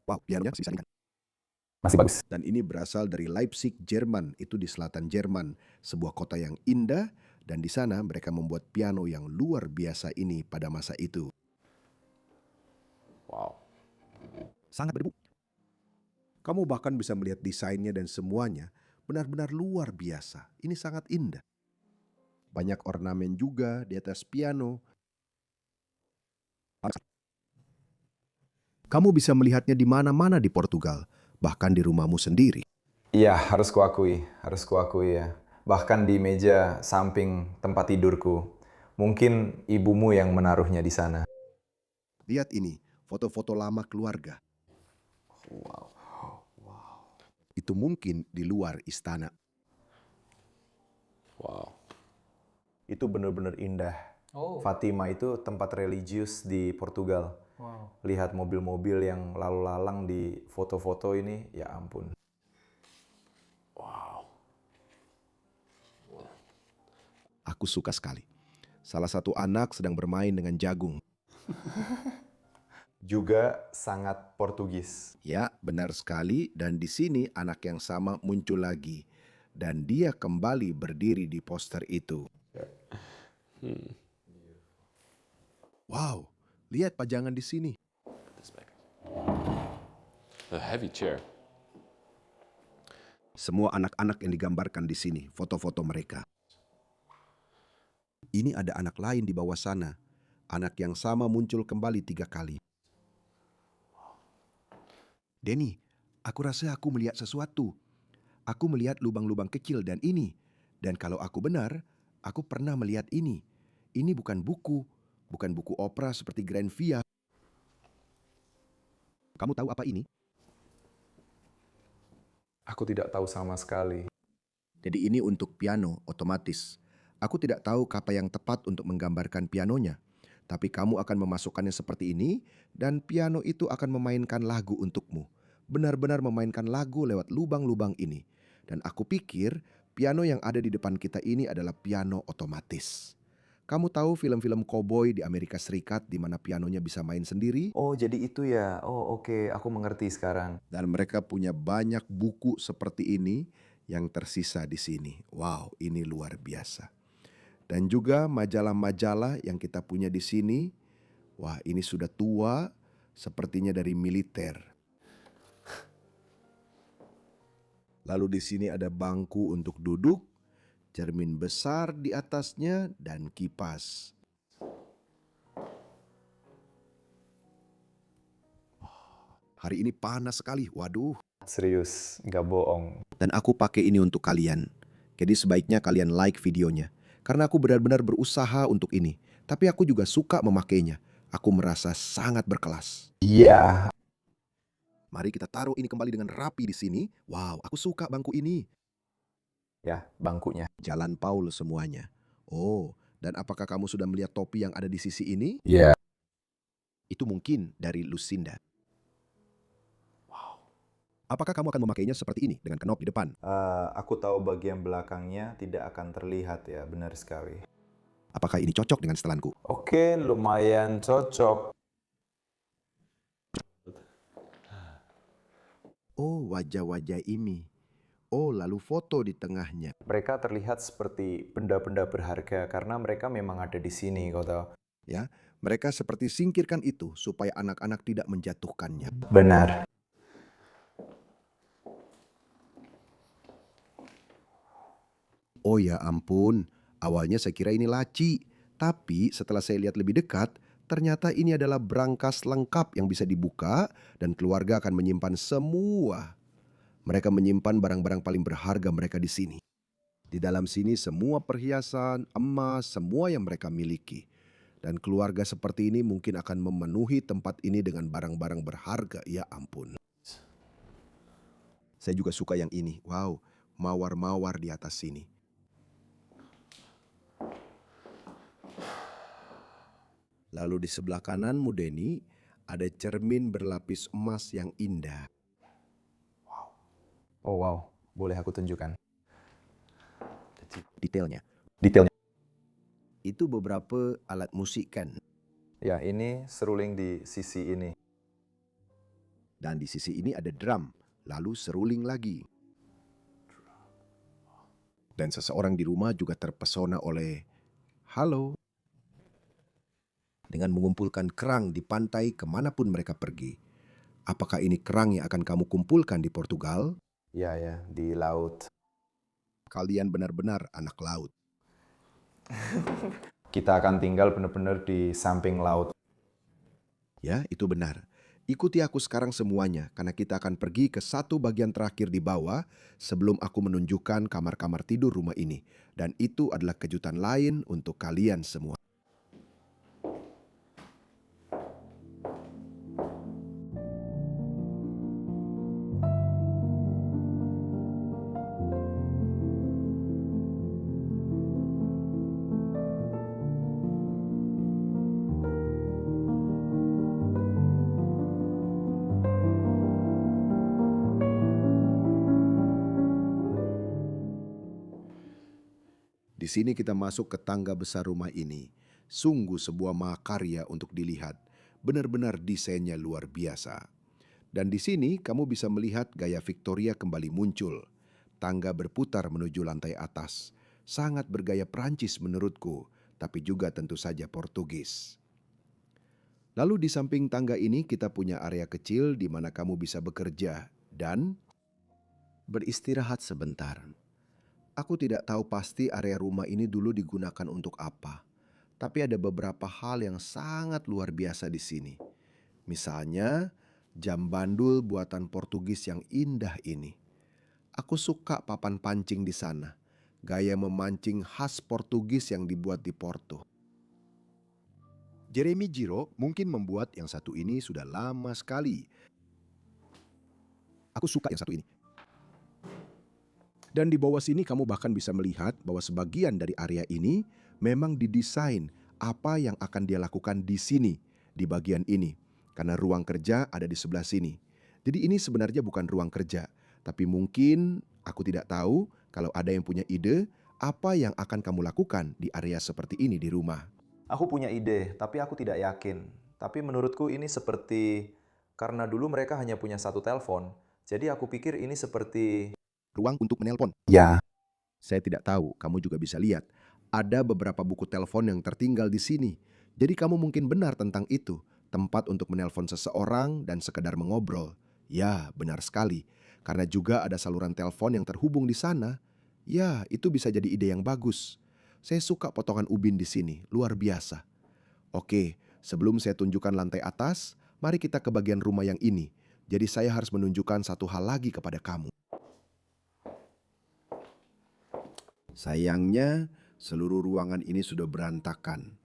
Wow, pianonya masih bisa ringan. Masih bagus. Dan ini berasal dari Leipzig, Jerman. Itu di selatan Jerman, sebuah kota yang indah. Dan di sana mereka membuat piano yang luar biasa ini pada masa itu. Wow. Sangat berdebu. Kamu bahkan bisa melihat desainnya dan semuanya benar-benar luar biasa. Ini sangat indah. Banyak ornamen juga di atas piano. Kamu bisa melihatnya di mana-mana di Portugal, bahkan di rumahmu sendiri. Iya, harus kuakui ya. Bahkan di meja samping tempat tidurku. Mungkin ibumu yang menaruhnya di sana. Lihat ini, foto-foto lama keluarga. Wow. Itu mungkin di luar istana. Wow. Itu benar-benar indah. Fatima itu tempat religius di Portugal. Wow. Lihat mobil-mobil yang lalu lalang di foto-foto ini, ya ampun. Wow. Aku suka sekali. Salah satu anak sedang bermain dengan jagung. Juga sangat Portugis. Ya, benar sekali. Dan di sini anak yang sama muncul lagi. Dan dia kembali berdiri di poster itu. Wow, lihat pajangan di sini. A heavy chair. Semua anak-anak yang digambarkan di sini, foto-foto mereka. Ini ada anak lain di bawah sana. Anak yang sama muncul kembali 3 kali. Denny, aku rasa aku melihat sesuatu. Aku melihat lubang-lubang kecil dan ini. Dan kalau aku benar, aku pernah melihat ini. Ini bukan buku opera seperti Grand Via. Kamu tahu apa ini? Aku tidak tahu sama sekali. Jadi ini untuk piano otomatis. Aku tidak tahu apa yang tepat untuk menggambarkan pianonya. Tapi kamu akan memasukkannya seperti ini dan piano itu akan memainkan lagu untukmu. Benar-benar memainkan lagu lewat lubang-lubang ini. Dan aku pikir piano yang ada di depan kita ini adalah piano otomatis. Kamu tahu film-film koboi di Amerika Serikat di mana pianonya bisa main sendiri? Oh, jadi itu ya. Oh, oke, aku mengerti sekarang. Dan mereka punya banyak buku seperti ini yang tersisa di sini. Wow, ini luar biasa. Dan juga majalah-majalah yang kita punya di sini. Wah, ini sudah tua, sepertinya dari militer. Lalu di sini ada bangku untuk duduk, cermin besar di atasnya, dan kipas. Hari ini panas sekali, waduh. Serius, nggak bohong. Dan aku pakai ini untuk kalian. Jadi sebaiknya kalian like videonya. Karena aku benar-benar berusaha untuk ini. Tapi aku juga suka memakainya. Aku merasa sangat berkelas. Iya. Mari kita taruh ini kembali dengan rapi di sini. Wow, aku suka bangku ini. Ya, bangkunya. Jalan Paul semuanya. Oh, dan apakah kamu sudah melihat topi yang ada di sisi ini? Iya. Itu mungkin dari Lucinda. Apakah kamu akan memakainya seperti ini dengan knop di depan? Aku tahu bagian belakangnya tidak akan terlihat ya, benar sekali. Apakah ini cocok dengan setelanku? Oke, lumayan cocok. Oh, wajah-wajah ini. Oh, lalu foto di tengahnya. Mereka terlihat seperti benda-benda berharga karena mereka memang ada di sini, kau tahu. Ya, mereka seperti singkirkan itu supaya anak-anak tidak menjatuhkannya. Benar. Oh ya ampun, awalnya saya kira ini laci. Tapi setelah saya lihat lebih dekat, ternyata ini adalah brankas lengkap yang bisa dibuka dan keluarga akan menyimpan semua. Mereka menyimpan barang-barang paling berharga mereka di sini. Di dalam sini semua perhiasan, emas, semua yang mereka miliki. Dan keluarga seperti ini mungkin akan memenuhi tempat ini dengan barang-barang berharga, ya ampun. Saya juga suka yang ini, wow, mawar-mawar di atas sini. Lalu di sebelah kananmu, Denny, ada cermin berlapis emas yang indah. Oh wow, boleh aku tunjukkan Detailnya. detailnya? Itu beberapa alat musik kan. Ya, ini seruling di sisi ini. Dan di sisi ini ada drum, lalu seruling lagi. Dan seseorang di rumah juga terpesona oleh halo. Dengan mengumpulkan kerang di pantai kemanapun mereka pergi. Apakah ini kerang yang akan kamu kumpulkan di Portugal? Ya, di laut. Kalian benar-benar anak laut. Kita akan tinggal benar-benar di samping laut. Ya, itu benar. Ikuti aku sekarang semuanya, karena kita akan pergi ke satu bagian terakhir di bawah sebelum aku menunjukkan kamar-kamar tidur rumah ini. Dan itu adalah kejutan lain untuk kalian semua. Di sini kita masuk ke tangga besar rumah ini. Sungguh sebuah mahakarya untuk dilihat. Benar-benar desainnya luar biasa. Dan di sini kamu bisa melihat gaya Victoria kembali muncul. Tangga berputar menuju lantai atas. Sangat bergaya Prancis menurutku, tapi juga tentu saja Portugis. Lalu di samping tangga ini kita punya area kecil di mana kamu bisa bekerja dan beristirahat sebentar. Aku tidak tahu pasti area rumah ini dulu digunakan untuk apa. Tapi ada beberapa hal yang sangat luar biasa di sini. Misalnya, jam bandul buatan Portugis yang indah ini. Aku suka papan pancing di sana. Gaya memancing khas Portugis yang dibuat di Porto. Jeremy Giro mungkin membuat yang satu ini sudah lama sekali. Aku suka yang satu ini. Dan di bawah sini kamu bahkan bisa melihat bahwa sebagian dari area ini memang didesain apa yang akan dia lakukan di sini, di bagian ini. Karena ruang kerja ada di sebelah sini. Jadi ini sebenarnya bukan ruang kerja, tapi mungkin aku tidak tahu kalau ada yang punya ide apa yang akan kamu lakukan di area seperti ini di rumah? Aku punya ide, tapi aku tidak yakin. Tapi menurutku ini seperti, karena dulu mereka hanya punya satu telepon, jadi aku pikir ini seperti... Ruang untuk menelpon. Ya. Saya tidak tahu, kamu juga bisa lihat. Ada beberapa buku telepon yang tertinggal di sini. Jadi kamu mungkin benar tentang itu. Tempat untuk menelpon seseorang dan sekedar mengobrol. Ya, benar sekali. Karena juga ada saluran telepon yang terhubung di sana. Ya, itu bisa jadi ide yang bagus. Saya suka potongan ubin di sini, luar biasa. Oke, sebelum saya tunjukkan lantai atas, mari kita ke bagian rumah yang ini. Jadi saya harus menunjukkan satu hal lagi kepada kamu. Sayangnya, seluruh ruangan ini sudah berantakan.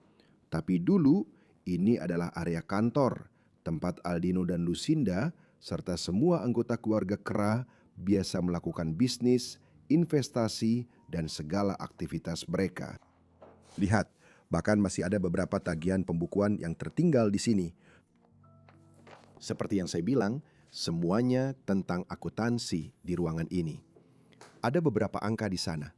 Tapi dulu, ini adalah area kantor, tempat Aldino dan Lucinda, serta semua anggota keluarga Kera biasa melakukan bisnis, investasi, dan segala aktivitas mereka. Lihat, bahkan masih ada beberapa tagihan pembukuan yang tertinggal di sini. Seperti yang saya bilang, semuanya tentang akuntansi di ruangan ini. Ada beberapa angka di sana.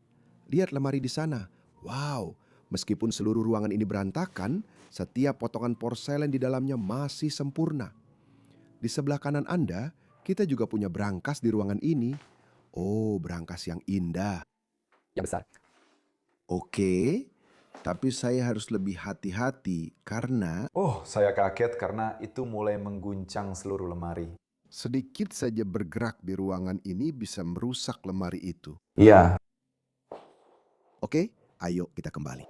Lihat lemari di sana. Wow, meskipun seluruh ruangan ini berantakan, setiap potongan porselen di dalamnya masih sempurna. Di sebelah kanan Anda, kita juga punya brankas di ruangan ini. Oh, brankas yang indah. Yang besar. Oke, tapi saya harus lebih hati-hati karena Oh, saya kaget karena itu mulai mengguncang seluruh lemari. sedikit saja bergerak di ruangan ini bisa merusak lemari itu. Iya. Oke, ayo kita kembali.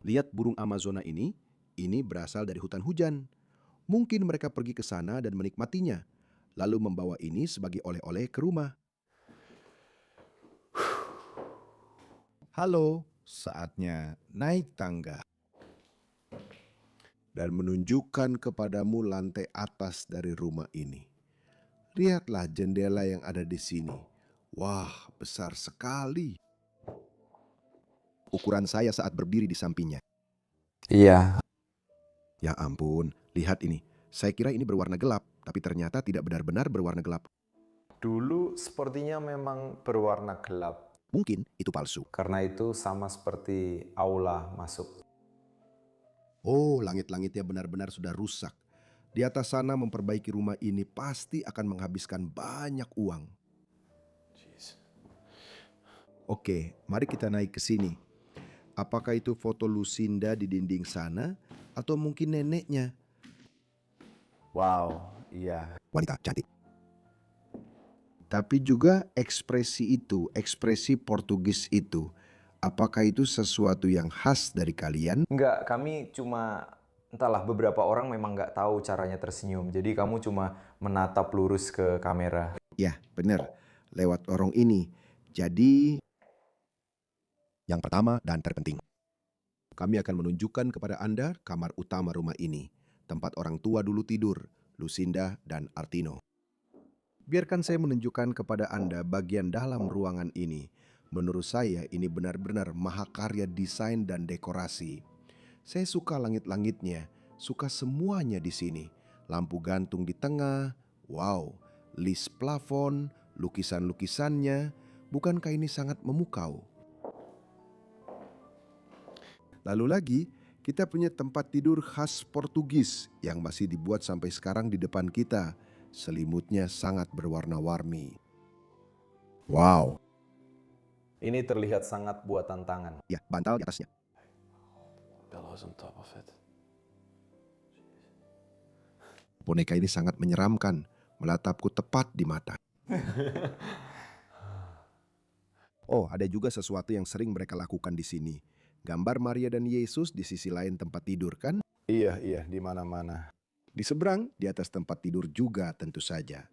Lihat burung Amazona ini berasal dari hutan hujan. Mungkin mereka pergi ke sana dan menikmatinya, lalu membawa ini sebagai oleh-oleh ke rumah. Halo, saatnya naik tangga. Dan menunjukkan kepadamu lantai atas dari rumah ini. Lihatlah jendela yang ada di sini. Wah, besar sekali. Ukuran saya saat berdiri di sampingnya. Iya. Ya ampun, lihat ini. Saya kira ini berwarna gelap, tapi ternyata tidak benar-benar berwarna gelap. Dulu sepertinya memang berwarna gelap. Mungkin itu palsu. Karena itu sama seperti aula masuk. Oh, langit-langitnya benar-benar sudah rusak. Di atas sana memperbaiki rumah ini pasti akan menghabiskan banyak uang. Oke, mari kita naik ke sini. Apakah itu foto Lucinda di dinding sana atau mungkin neneknya? Wow, iya. Wanita cantik. Tapi juga ekspresi itu, ekspresi Portugis itu. Apakah itu sesuatu yang khas dari kalian? Enggak, kami cuma, entahlah, beberapa orang memang nggak tahu caranya tersenyum. Jadi kamu cuma menatap lurus ke kamera. Ya, benar. Lewat orang ini. Jadi, yang pertama dan terpenting. Kami akan menunjukkan kepada Anda kamar utama rumah ini. Tempat orang tua dulu tidur, Lucinda dan Artino. Biarkan saya menunjukkan kepada Anda bagian dalam ruangan ini. Menurut saya ini benar-benar mahakarya desain dan dekorasi. Saya suka langit-langitnya, suka semuanya di sini. Lampu gantung di tengah, wow, list plafon, lukisan-lukisannya. Bukankah ini sangat memukau? Lalu lagi, kita punya tempat tidur khas Portugis yang masih dibuat sampai sekarang di depan kita. Selimutnya sangat berwarna-warni. Wow. Ini terlihat sangat buatan tangan. Ya, bantal di atasnya. Pillows on top of it. Boneka ini sangat menyeramkan, melatapku tepat di mata. Oh, ada juga sesuatu yang sering mereka lakukan di sini. Gambar Maria dan Yesus di sisi lain tempat tidur kan? Iya, di mana-mana. Di seberang, di atas tempat tidur juga tentu saja.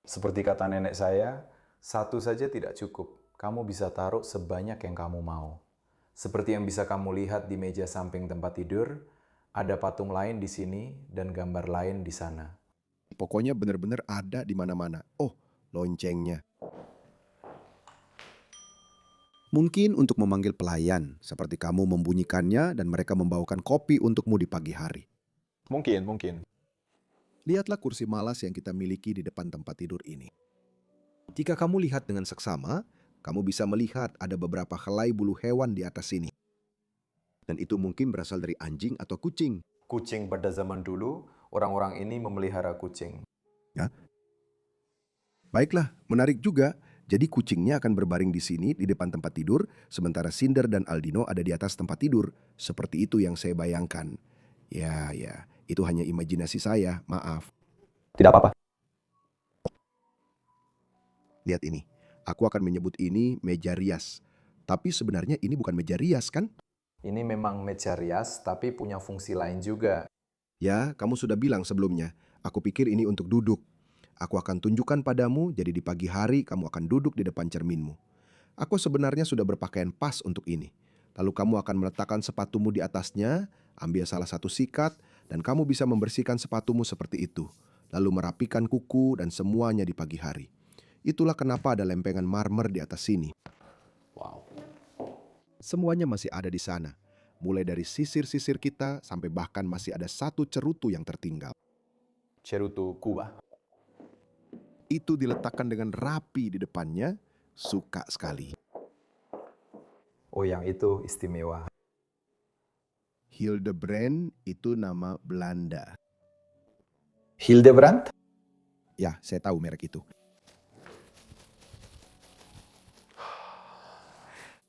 Seperti kata nenek saya, satu saja tidak cukup. Kamu bisa taruh sebanyak yang kamu mau. Seperti yang bisa kamu lihat di meja samping tempat tidur, ada patung lain di sini dan gambar lain di sana. Pokoknya benar-benar ada di mana-mana. Oh, loncengnya. Mungkin untuk memanggil pelayan, seperti kamu membunyikannya dan mereka membawakan kopi untukmu di pagi hari. Mungkin. Lihatlah kursi malas yang kita miliki di depan tempat tidur ini. Jika kamu lihat dengan seksama, kamu bisa melihat ada beberapa helai bulu hewan di atas sini. Dan itu mungkin berasal dari anjing atau kucing. Kucing pada zaman dulu, orang-orang ini memelihara kucing. Ya. Baiklah, menarik juga. Jadi kucingnya akan berbaring di sini di depan tempat tidur, sementara Cinder dan Aldino ada di atas tempat tidur. Seperti itu yang saya bayangkan. Ya, itu hanya imajinasi saya, maaf. Tidak apa-apa. Lihat ini, aku akan menyebut ini meja rias. Tapi sebenarnya ini bukan meja rias, kan? Ini memang meja rias, tapi punya fungsi lain juga. Ya, kamu sudah bilang sebelumnya. Aku pikir ini untuk duduk. Aku akan tunjukkan padamu, jadi di pagi hari kamu akan duduk di depan cerminmu. Aku sebenarnya sudah berpakaian pas untuk ini. Lalu kamu akan meletakkan sepatumu di atasnya, ambil salah satu sikat, dan kamu bisa membersihkan sepatumu seperti itu. Lalu merapikan kuku dan semuanya di pagi hari. Itulah kenapa ada lempengan marmer di atas sini. Wow. Semuanya masih ada di sana. Mulai dari sisir-sisir kita sampai bahkan masih ada satu cerutu yang tertinggal. Cerutu Kuba. Itu diletakkan dengan rapi di depannya, suka sekali. Oh, yang itu istimewa. Hildebrand itu nama Belanda. Hildebrand? Ya, saya tahu merek itu.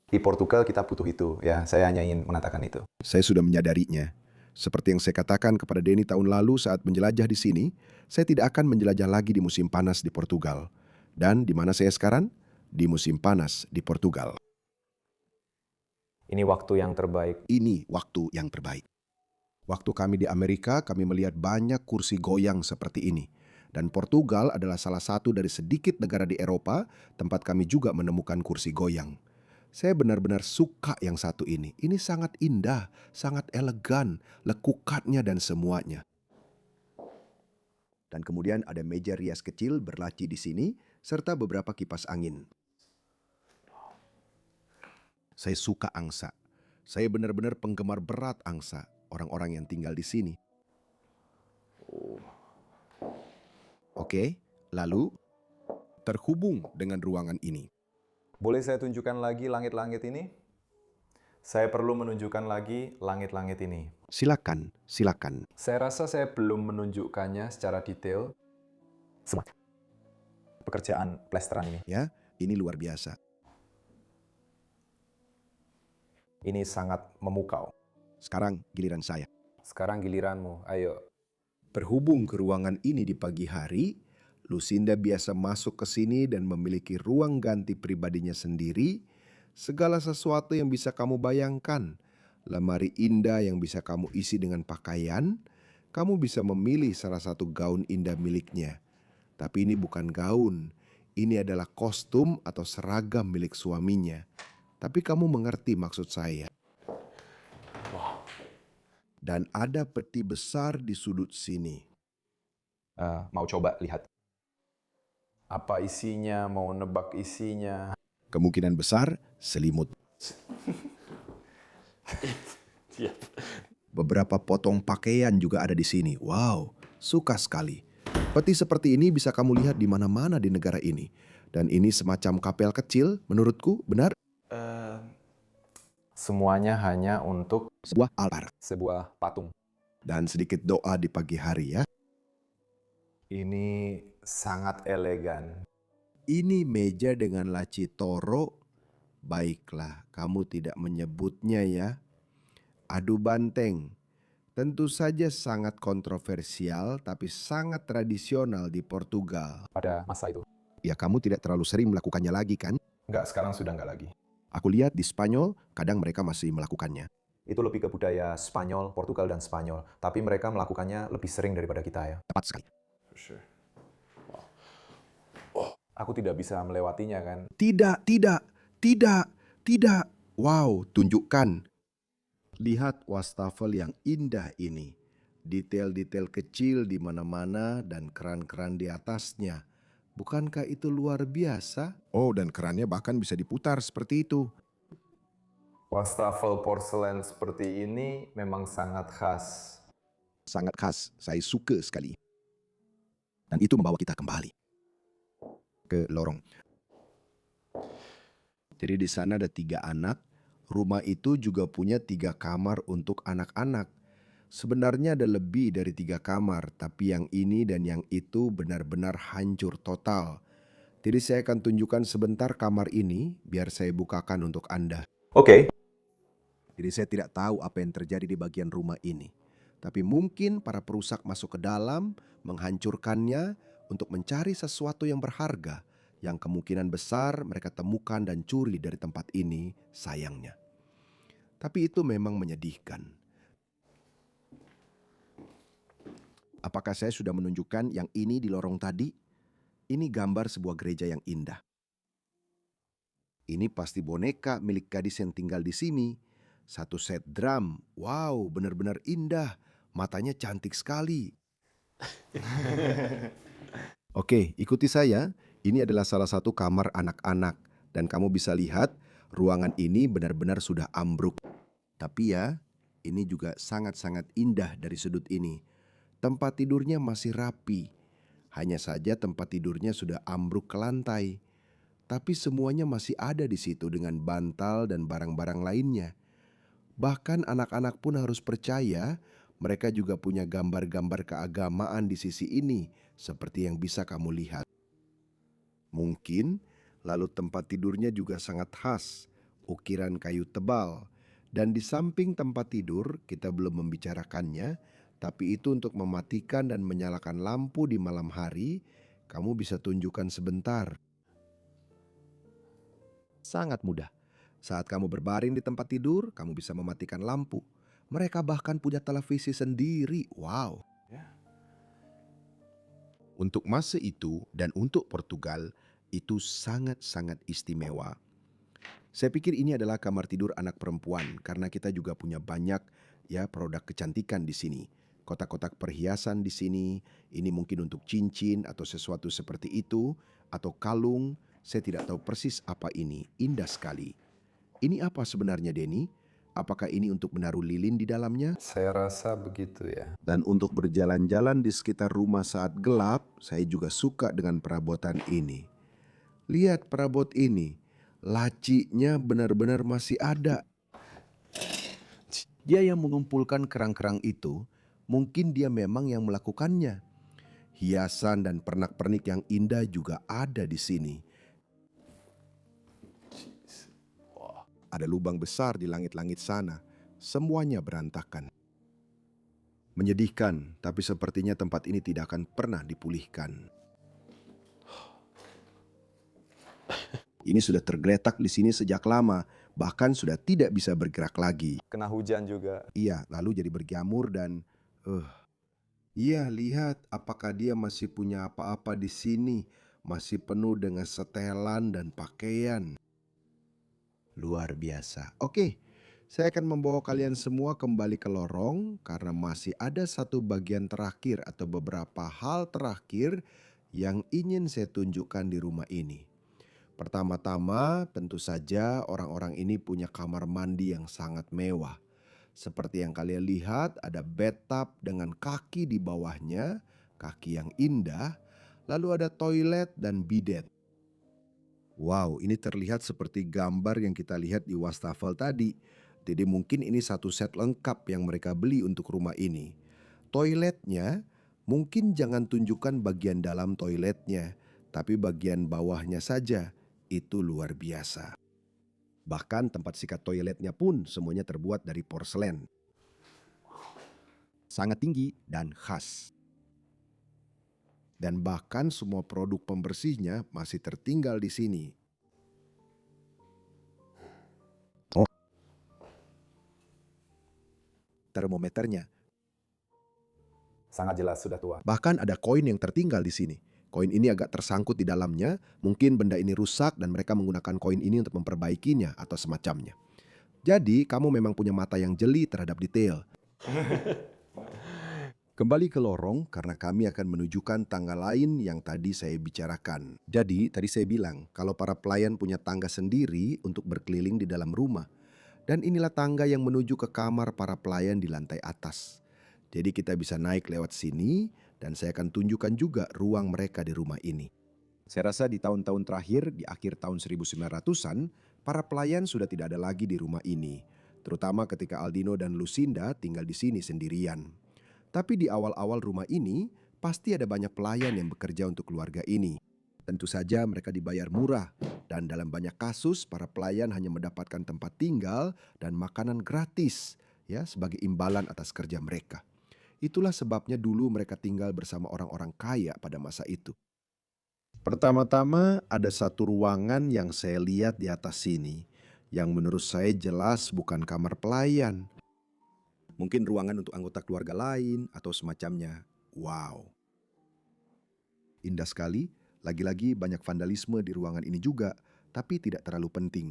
Di Portugal kita butuh itu, ya. Saya hanya ingin mengatakan itu. Saya sudah menyadarinya. Seperti yang saya katakan kepada Denny tahun lalu saat menjelajah di sini, saya tidak akan menjelajah lagi di musim panas di Portugal. Dan di mana saya sekarang? Di musim panas di Portugal. Ini waktu yang terbaik. Ini waktu yang terbaik. Waktu kami di Amerika, kami melihat banyak kursi goyang seperti ini. Dan Portugal adalah salah satu dari sedikit negara di Eropa tempat kami juga menemukan kursi goyang. Saya benar-benar suka yang satu ini. Ini sangat indah, sangat elegan, lekukatnya dan semuanya. Dan kemudian ada meja rias kecil berlaci di sini, serta beberapa kipas angin. Saya suka angsa. Saya benar-benar penggemar berat angsa, orang-orang yang tinggal di sini. Oke, lalu terhubung dengan ruangan ini. Boleh saya tunjukkan lagi langit-langit ini? Saya perlu menunjukkan lagi langit-langit ini. Silakan, silakan. Saya rasa saya belum menunjukkannya secara detail. Pekerjaan plesteran ini. Ya, ini luar biasa. Ini sangat memukau. Sekarang giliran saya. Sekarang giliranmu, ayo. Berhubung ke ruangan ini di pagi hari, Lucinda biasa masuk ke sini dan memiliki ruang ganti pribadinya sendiri. Segala sesuatu yang bisa kamu bayangkan. Lemari indah yang bisa kamu isi dengan pakaian. Kamu bisa memilih salah satu gaun indah miliknya. Tapi ini bukan gaun. Ini adalah kostum atau seragam milik suaminya. Tapi kamu mengerti maksud saya. Dan ada peti besar di sudut sini. Mau coba lihat. Apa isinya, mau nebak isinya. Kemungkinan besar selimut. Yep. Beberapa potong pakaian juga ada di sini. Wow, suka sekali. Peti seperti ini bisa kamu lihat di mana-mana di negara ini. Dan ini semacam kapel kecil, menurutku, benar? Semuanya hanya untuk Sebuah altar. sebuah patung. Dan sedikit doa di pagi hari ya. Ini sangat elegan. Ini meja dengan laci toro. Baiklah, kamu tidak menyebutnya ya. Adu banteng. Tentu saja sangat kontroversial, tapi sangat tradisional di Portugal. Pada masa itu. Ya, kamu tidak terlalu sering melakukannya lagi kan? Enggak, sekarang sudah enggak lagi. Aku lihat di Spanyol, kadang mereka masih melakukannya. Itu lebih ke budaya Spanyol, Portugal, dan Spanyol. Tapi mereka melakukannya lebih sering daripada kita ya. Tepat sekali. For sure. Aku tidak bisa melewatinya kan. Tidak. Wow, tunjukkan. Lihat wastafel yang indah ini. Detail-detail kecil di mana-mana dan keran-keran di atasnya. Bukankah itu luar biasa? Oh, dan kerannya bahkan bisa diputar seperti itu. Wastafel porselen seperti ini memang sangat khas. Sangat khas, saya suka sekali. Dan itu membawa kita kembali. ke lorong. Jadi di sana ada 3 anak. Rumah itu juga punya 3 kamar untuk anak-anak. Sebenarnya ada lebih dari 3 kamar, tapi yang ini dan yang itu benar-benar hancur total. Jadi saya akan tunjukkan sebentar kamar ini, biar saya bukakan untuk Anda. Oke. Jadi saya tidak tahu apa yang terjadi di bagian rumah ini. Tapi mungkin para perusak masuk ke dalam, menghancurkannya untuk mencari sesuatu yang berharga, yang kemungkinan besar mereka temukan dan curi dari tempat ini, sayangnya. Tapi itu memang menyedihkan. Apakah saya sudah menunjukkan yang ini di lorong tadi? Ini gambar sebuah gereja yang indah. Ini pasti boneka milik gadis yang tinggal di sini. 1 set drum. Wow, benar-benar indah. Matanya cantik sekali. Oke, ikuti saya. Ini adalah salah satu kamar anak-anak. Dan kamu bisa lihat ruangan ini benar-benar sudah ambruk. Tapi ya, ini juga sangat-sangat indah dari sudut ini. Tempat tidurnya masih rapi. Hanya saja tempat tidurnya sudah ambruk ke lantai. Tapi semuanya masih ada di situ dengan bantal dan barang-barang lainnya. Bahkan anak-anak pun harus percaya mereka juga punya gambar-gambar keagamaan di sisi ini, seperti yang bisa kamu lihat. Mungkin, lalu tempat tidurnya juga sangat khas, ukiran kayu tebal. Dan di samping tempat tidur, kita belum membicarakannya, tapi itu untuk mematikan dan menyalakan lampu di malam hari, kamu bisa tunjukkan sebentar. Sangat mudah. Saat kamu berbaring di tempat tidur, kamu bisa mematikan lampu. Mereka bahkan punya televisi sendiri. Wow. Untuk masa itu dan untuk Portugal, itu sangat-sangat istimewa. Saya pikir ini adalah kamar tidur anak perempuan karena kita juga punya banyak produk kecantikan di sini. Kotak-kotak perhiasan di sini, ini mungkin untuk cincin atau sesuatu seperti itu, atau kalung. Saya tidak tahu persis apa ini. Indah sekali. Ini apa sebenarnya, Denny? Apakah ini untuk menaruh lilin di dalamnya? Saya rasa begitu ya. Dan untuk berjalan-jalan di sekitar rumah saat gelap, saya juga suka dengan perabotan ini. Lihat perabot ini. Lacinya benar-benar masih ada. Dia yang mengumpulkan kerang-kerang itu, mungkin dia memang yang melakukannya. Hiasan dan pernak-pernik yang indah juga ada di sini. Ada lubang besar di langit-langit sana. Semuanya berantakan. Menyedihkan, tapi sepertinya tempat ini tidak akan pernah dipulihkan. Ini sudah tergeletak di sini sejak lama, bahkan sudah tidak bisa bergerak lagi. Kena hujan juga. Iya, lalu jadi berjamur dan iya, lihat apakah dia masih punya apa-apa di sini. Masih penuh dengan setelan dan pakaian. Luar biasa. Oke, saya akan membawa kalian semua kembali ke lorong karena masih ada satu bagian terakhir atau beberapa hal terakhir yang ingin saya tunjukkan di rumah ini. Pertama-tama, tentu saja orang-orang ini punya kamar mandi yang sangat mewah. Seperti yang kalian lihat, ada bathtub dengan kaki di bawahnya, kaki yang indah, lalu ada toilet dan bidet. Wow, ini terlihat seperti gambar yang kita lihat di wastafel tadi. Jadi mungkin ini satu set lengkap yang mereka beli untuk rumah ini. Toiletnya, mungkin jangan tunjukkan bagian dalam toiletnya, tapi bagian bawahnya saja. Itu luar biasa. Bahkan tempat sikat toiletnya pun semuanya terbuat dari porselen. Sangat tinggi dan khas. Dan bahkan semua produk pembersihnya masih tertinggal di sini. Oh. Termometernya. Sangat jelas sudah tua. Bahkan ada koin yang tertinggal di sini. Koin ini agak tersangkut di dalamnya. Mungkin benda ini rusak dan mereka menggunakan koin ini untuk memperbaikinya atau semacamnya. Jadi kamu memang punya mata yang jeli terhadap detail. Kembali ke lorong karena kami akan menunjukkan tangga lain yang tadi saya bicarakan. Jadi tadi saya bilang kalau para pelayan punya tangga sendiri untuk berkeliling di dalam rumah. Dan inilah tangga yang menuju ke kamar para pelayan di lantai atas. Jadi kita bisa naik lewat sini dan saya akan tunjukkan juga ruang mereka di rumah ini. Saya rasa di tahun-tahun terakhir, di akhir tahun 1900-an, para pelayan sudah tidak ada lagi di rumah ini. Terutama ketika Aldino dan Lucinda tinggal di sini sendirian. Tapi di awal-awal rumah ini, pasti ada banyak pelayan yang bekerja untuk keluarga ini. Tentu saja mereka dibayar murah, dan dalam banyak kasus para pelayan hanya mendapatkan tempat tinggal dan makanan gratis ya sebagai imbalan atas kerja mereka. Itulah sebabnya dulu mereka tinggal bersama orang-orang kaya pada masa itu. Pertama-tama ada satu ruangan yang saya lihat di atas sini, yang menurut saya jelas bukan kamar pelayan. Mungkin ruangan untuk anggota keluarga lain atau semacamnya. Wow. Indah sekali, lagi-lagi banyak vandalisme di ruangan ini juga, tapi tidak terlalu penting.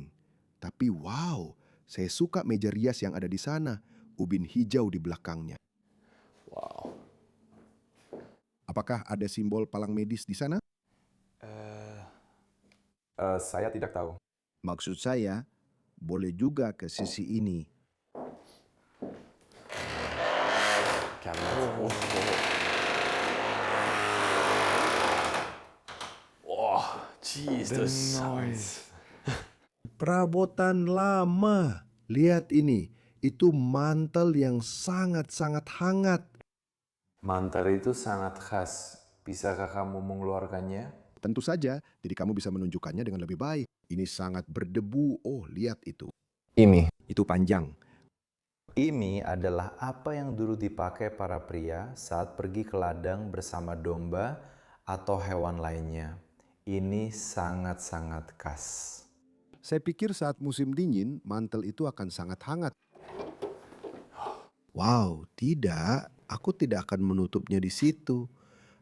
Tapi wow, saya suka meja rias yang ada di sana, ubin hijau di belakangnya. Wow. Apakah ada simbol palang medis di sana? Saya tidak tahu. Maksud saya, boleh juga ke sisi ini. Cabinet. Wow, jeez, those sounds. Perabotan lama. Lihat ini, itu mantel yang sangat-sangat hangat. Mantel itu sangat khas. Bisakah kamu mengeluarkannya? Tentu saja, jadi kamu bisa menunjukkannya dengan lebih baik. Ini sangat berdebu. Oh, lihat itu. Ini. Itu panjang. Ini adalah apa yang dulu dipakai para pria saat pergi ke ladang bersama domba atau hewan lainnya. Ini sangat-sangat khas. Saya pikir saat musim dingin, mantel itu akan sangat hangat. Wow, tidak. Aku tidak akan menutupnya di situ.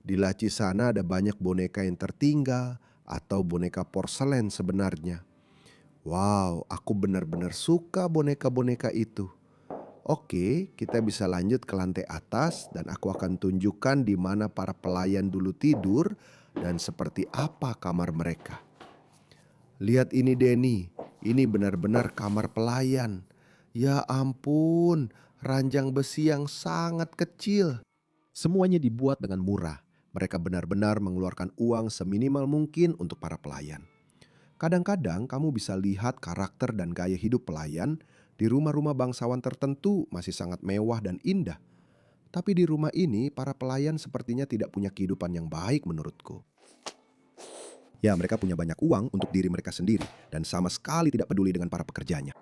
Di laci sana ada banyak boneka yang tertinggal atau boneka porselen sebenarnya. Wow, aku benar-benar suka boneka-boneka itu. Oke, kita bisa lanjut ke lantai atas dan aku akan tunjukkan di mana para pelayan dulu tidur dan seperti apa kamar mereka. Lihat ini Denny, ini benar-benar kamar pelayan. Ya ampun, ranjang besi yang sangat kecil. Semuanya dibuat dengan murah. Mereka benar-benar mengeluarkan uang seminimal mungkin untuk para pelayan. Kadang-kadang kamu bisa lihat karakter dan gaya hidup pelayan di rumah-rumah bangsawan tertentu masih sangat mewah dan indah. Tapi di rumah ini para pelayan sepertinya tidak punya kehidupan yang baik menurutku. Ya, mereka punya banyak uang untuk diri mereka sendiri dan sama sekali tidak peduli dengan para pekerjanya.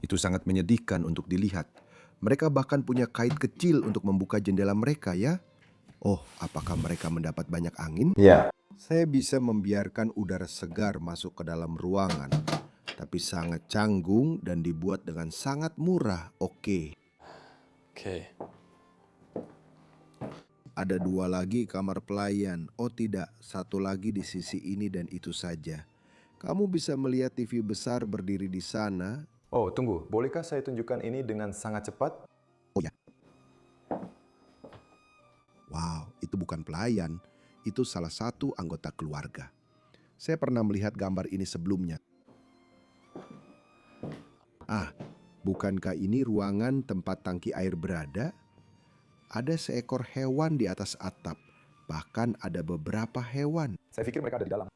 Itu sangat menyedihkan untuk dilihat. Mereka bahkan punya kait kecil untuk membuka jendela mereka ya. Oh, apakah mereka mendapat banyak angin? Ya. Saya bisa membiarkan udara segar masuk ke dalam ruangan, tapi sangat canggung dan dibuat dengan sangat murah. Oke. Ada 2 lagi kamar pelayan. Oh tidak, 1 lagi di sisi ini dan itu saja. Kamu bisa melihat TV besar berdiri di sana. Oh, tunggu. Bolehkah saya tunjukkan ini dengan sangat cepat? Oh ya. Wow, itu bukan pelayan. Itu salah satu anggota keluarga. Saya pernah melihat gambar ini sebelumnya. Ah, bukankah ini ruangan tempat tangki air berada? Ada seekor hewan di atas atap. Bahkan ada beberapa hewan. Saya pikir mereka ada di dalam.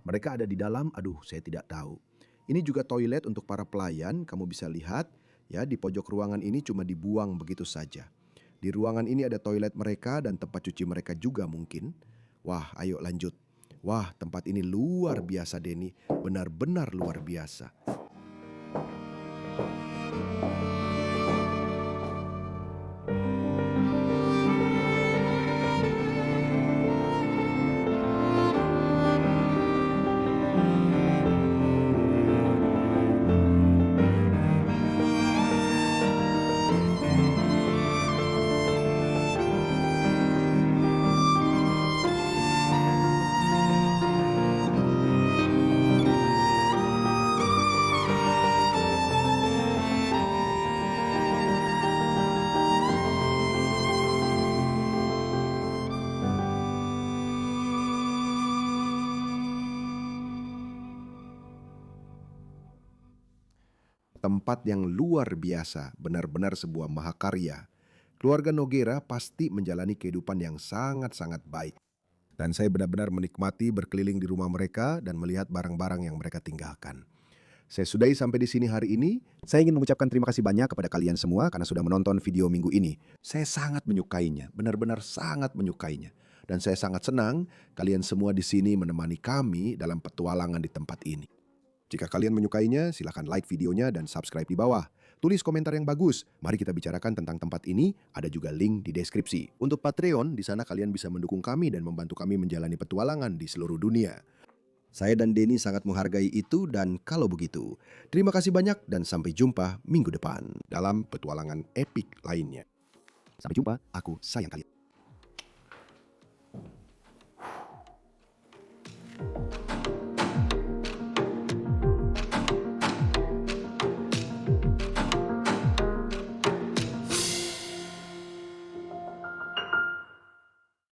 Mereka ada di dalam, aduh saya tidak tahu. Ini juga toilet untuk para pelayan, kamu bisa lihat. Ya, di pojok ruangan ini cuma dibuang begitu saja. Di ruangan ini ada toilet mereka dan tempat cuci mereka juga mungkin. Wah, ayo lanjut. Wah, tempat ini luar biasa Denny, benar-benar luar biasa. Tempat yang luar biasa, benar-benar sebuah mahakarya. Keluarga Noguera pasti menjalani kehidupan yang sangat-sangat baik. Dan saya benar-benar menikmati berkeliling di rumah mereka dan melihat barang-barang yang mereka tinggalkan. Saya sudahi sampai di sini hari ini. Saya ingin mengucapkan terima kasih banyak kepada kalian semua karena sudah menonton video minggu ini. Saya sangat menyukainya, benar-benar sangat menyukainya. Dan saya sangat senang kalian semua di sini menemani kami dalam petualangan di tempat ini. Jika kalian menyukainya, silakan like videonya dan subscribe di bawah. Tulis komentar yang bagus. Mari kita bicarakan tentang tempat ini. Ada juga link di deskripsi. Untuk Patreon, di sana kalian bisa mendukung kami dan membantu kami menjalani petualangan di seluruh dunia. Saya dan Denny sangat menghargai itu dan kalau begitu, terima kasih banyak dan sampai jumpa minggu depan dalam petualangan epik lainnya. Sampai jumpa, aku sayang kalian.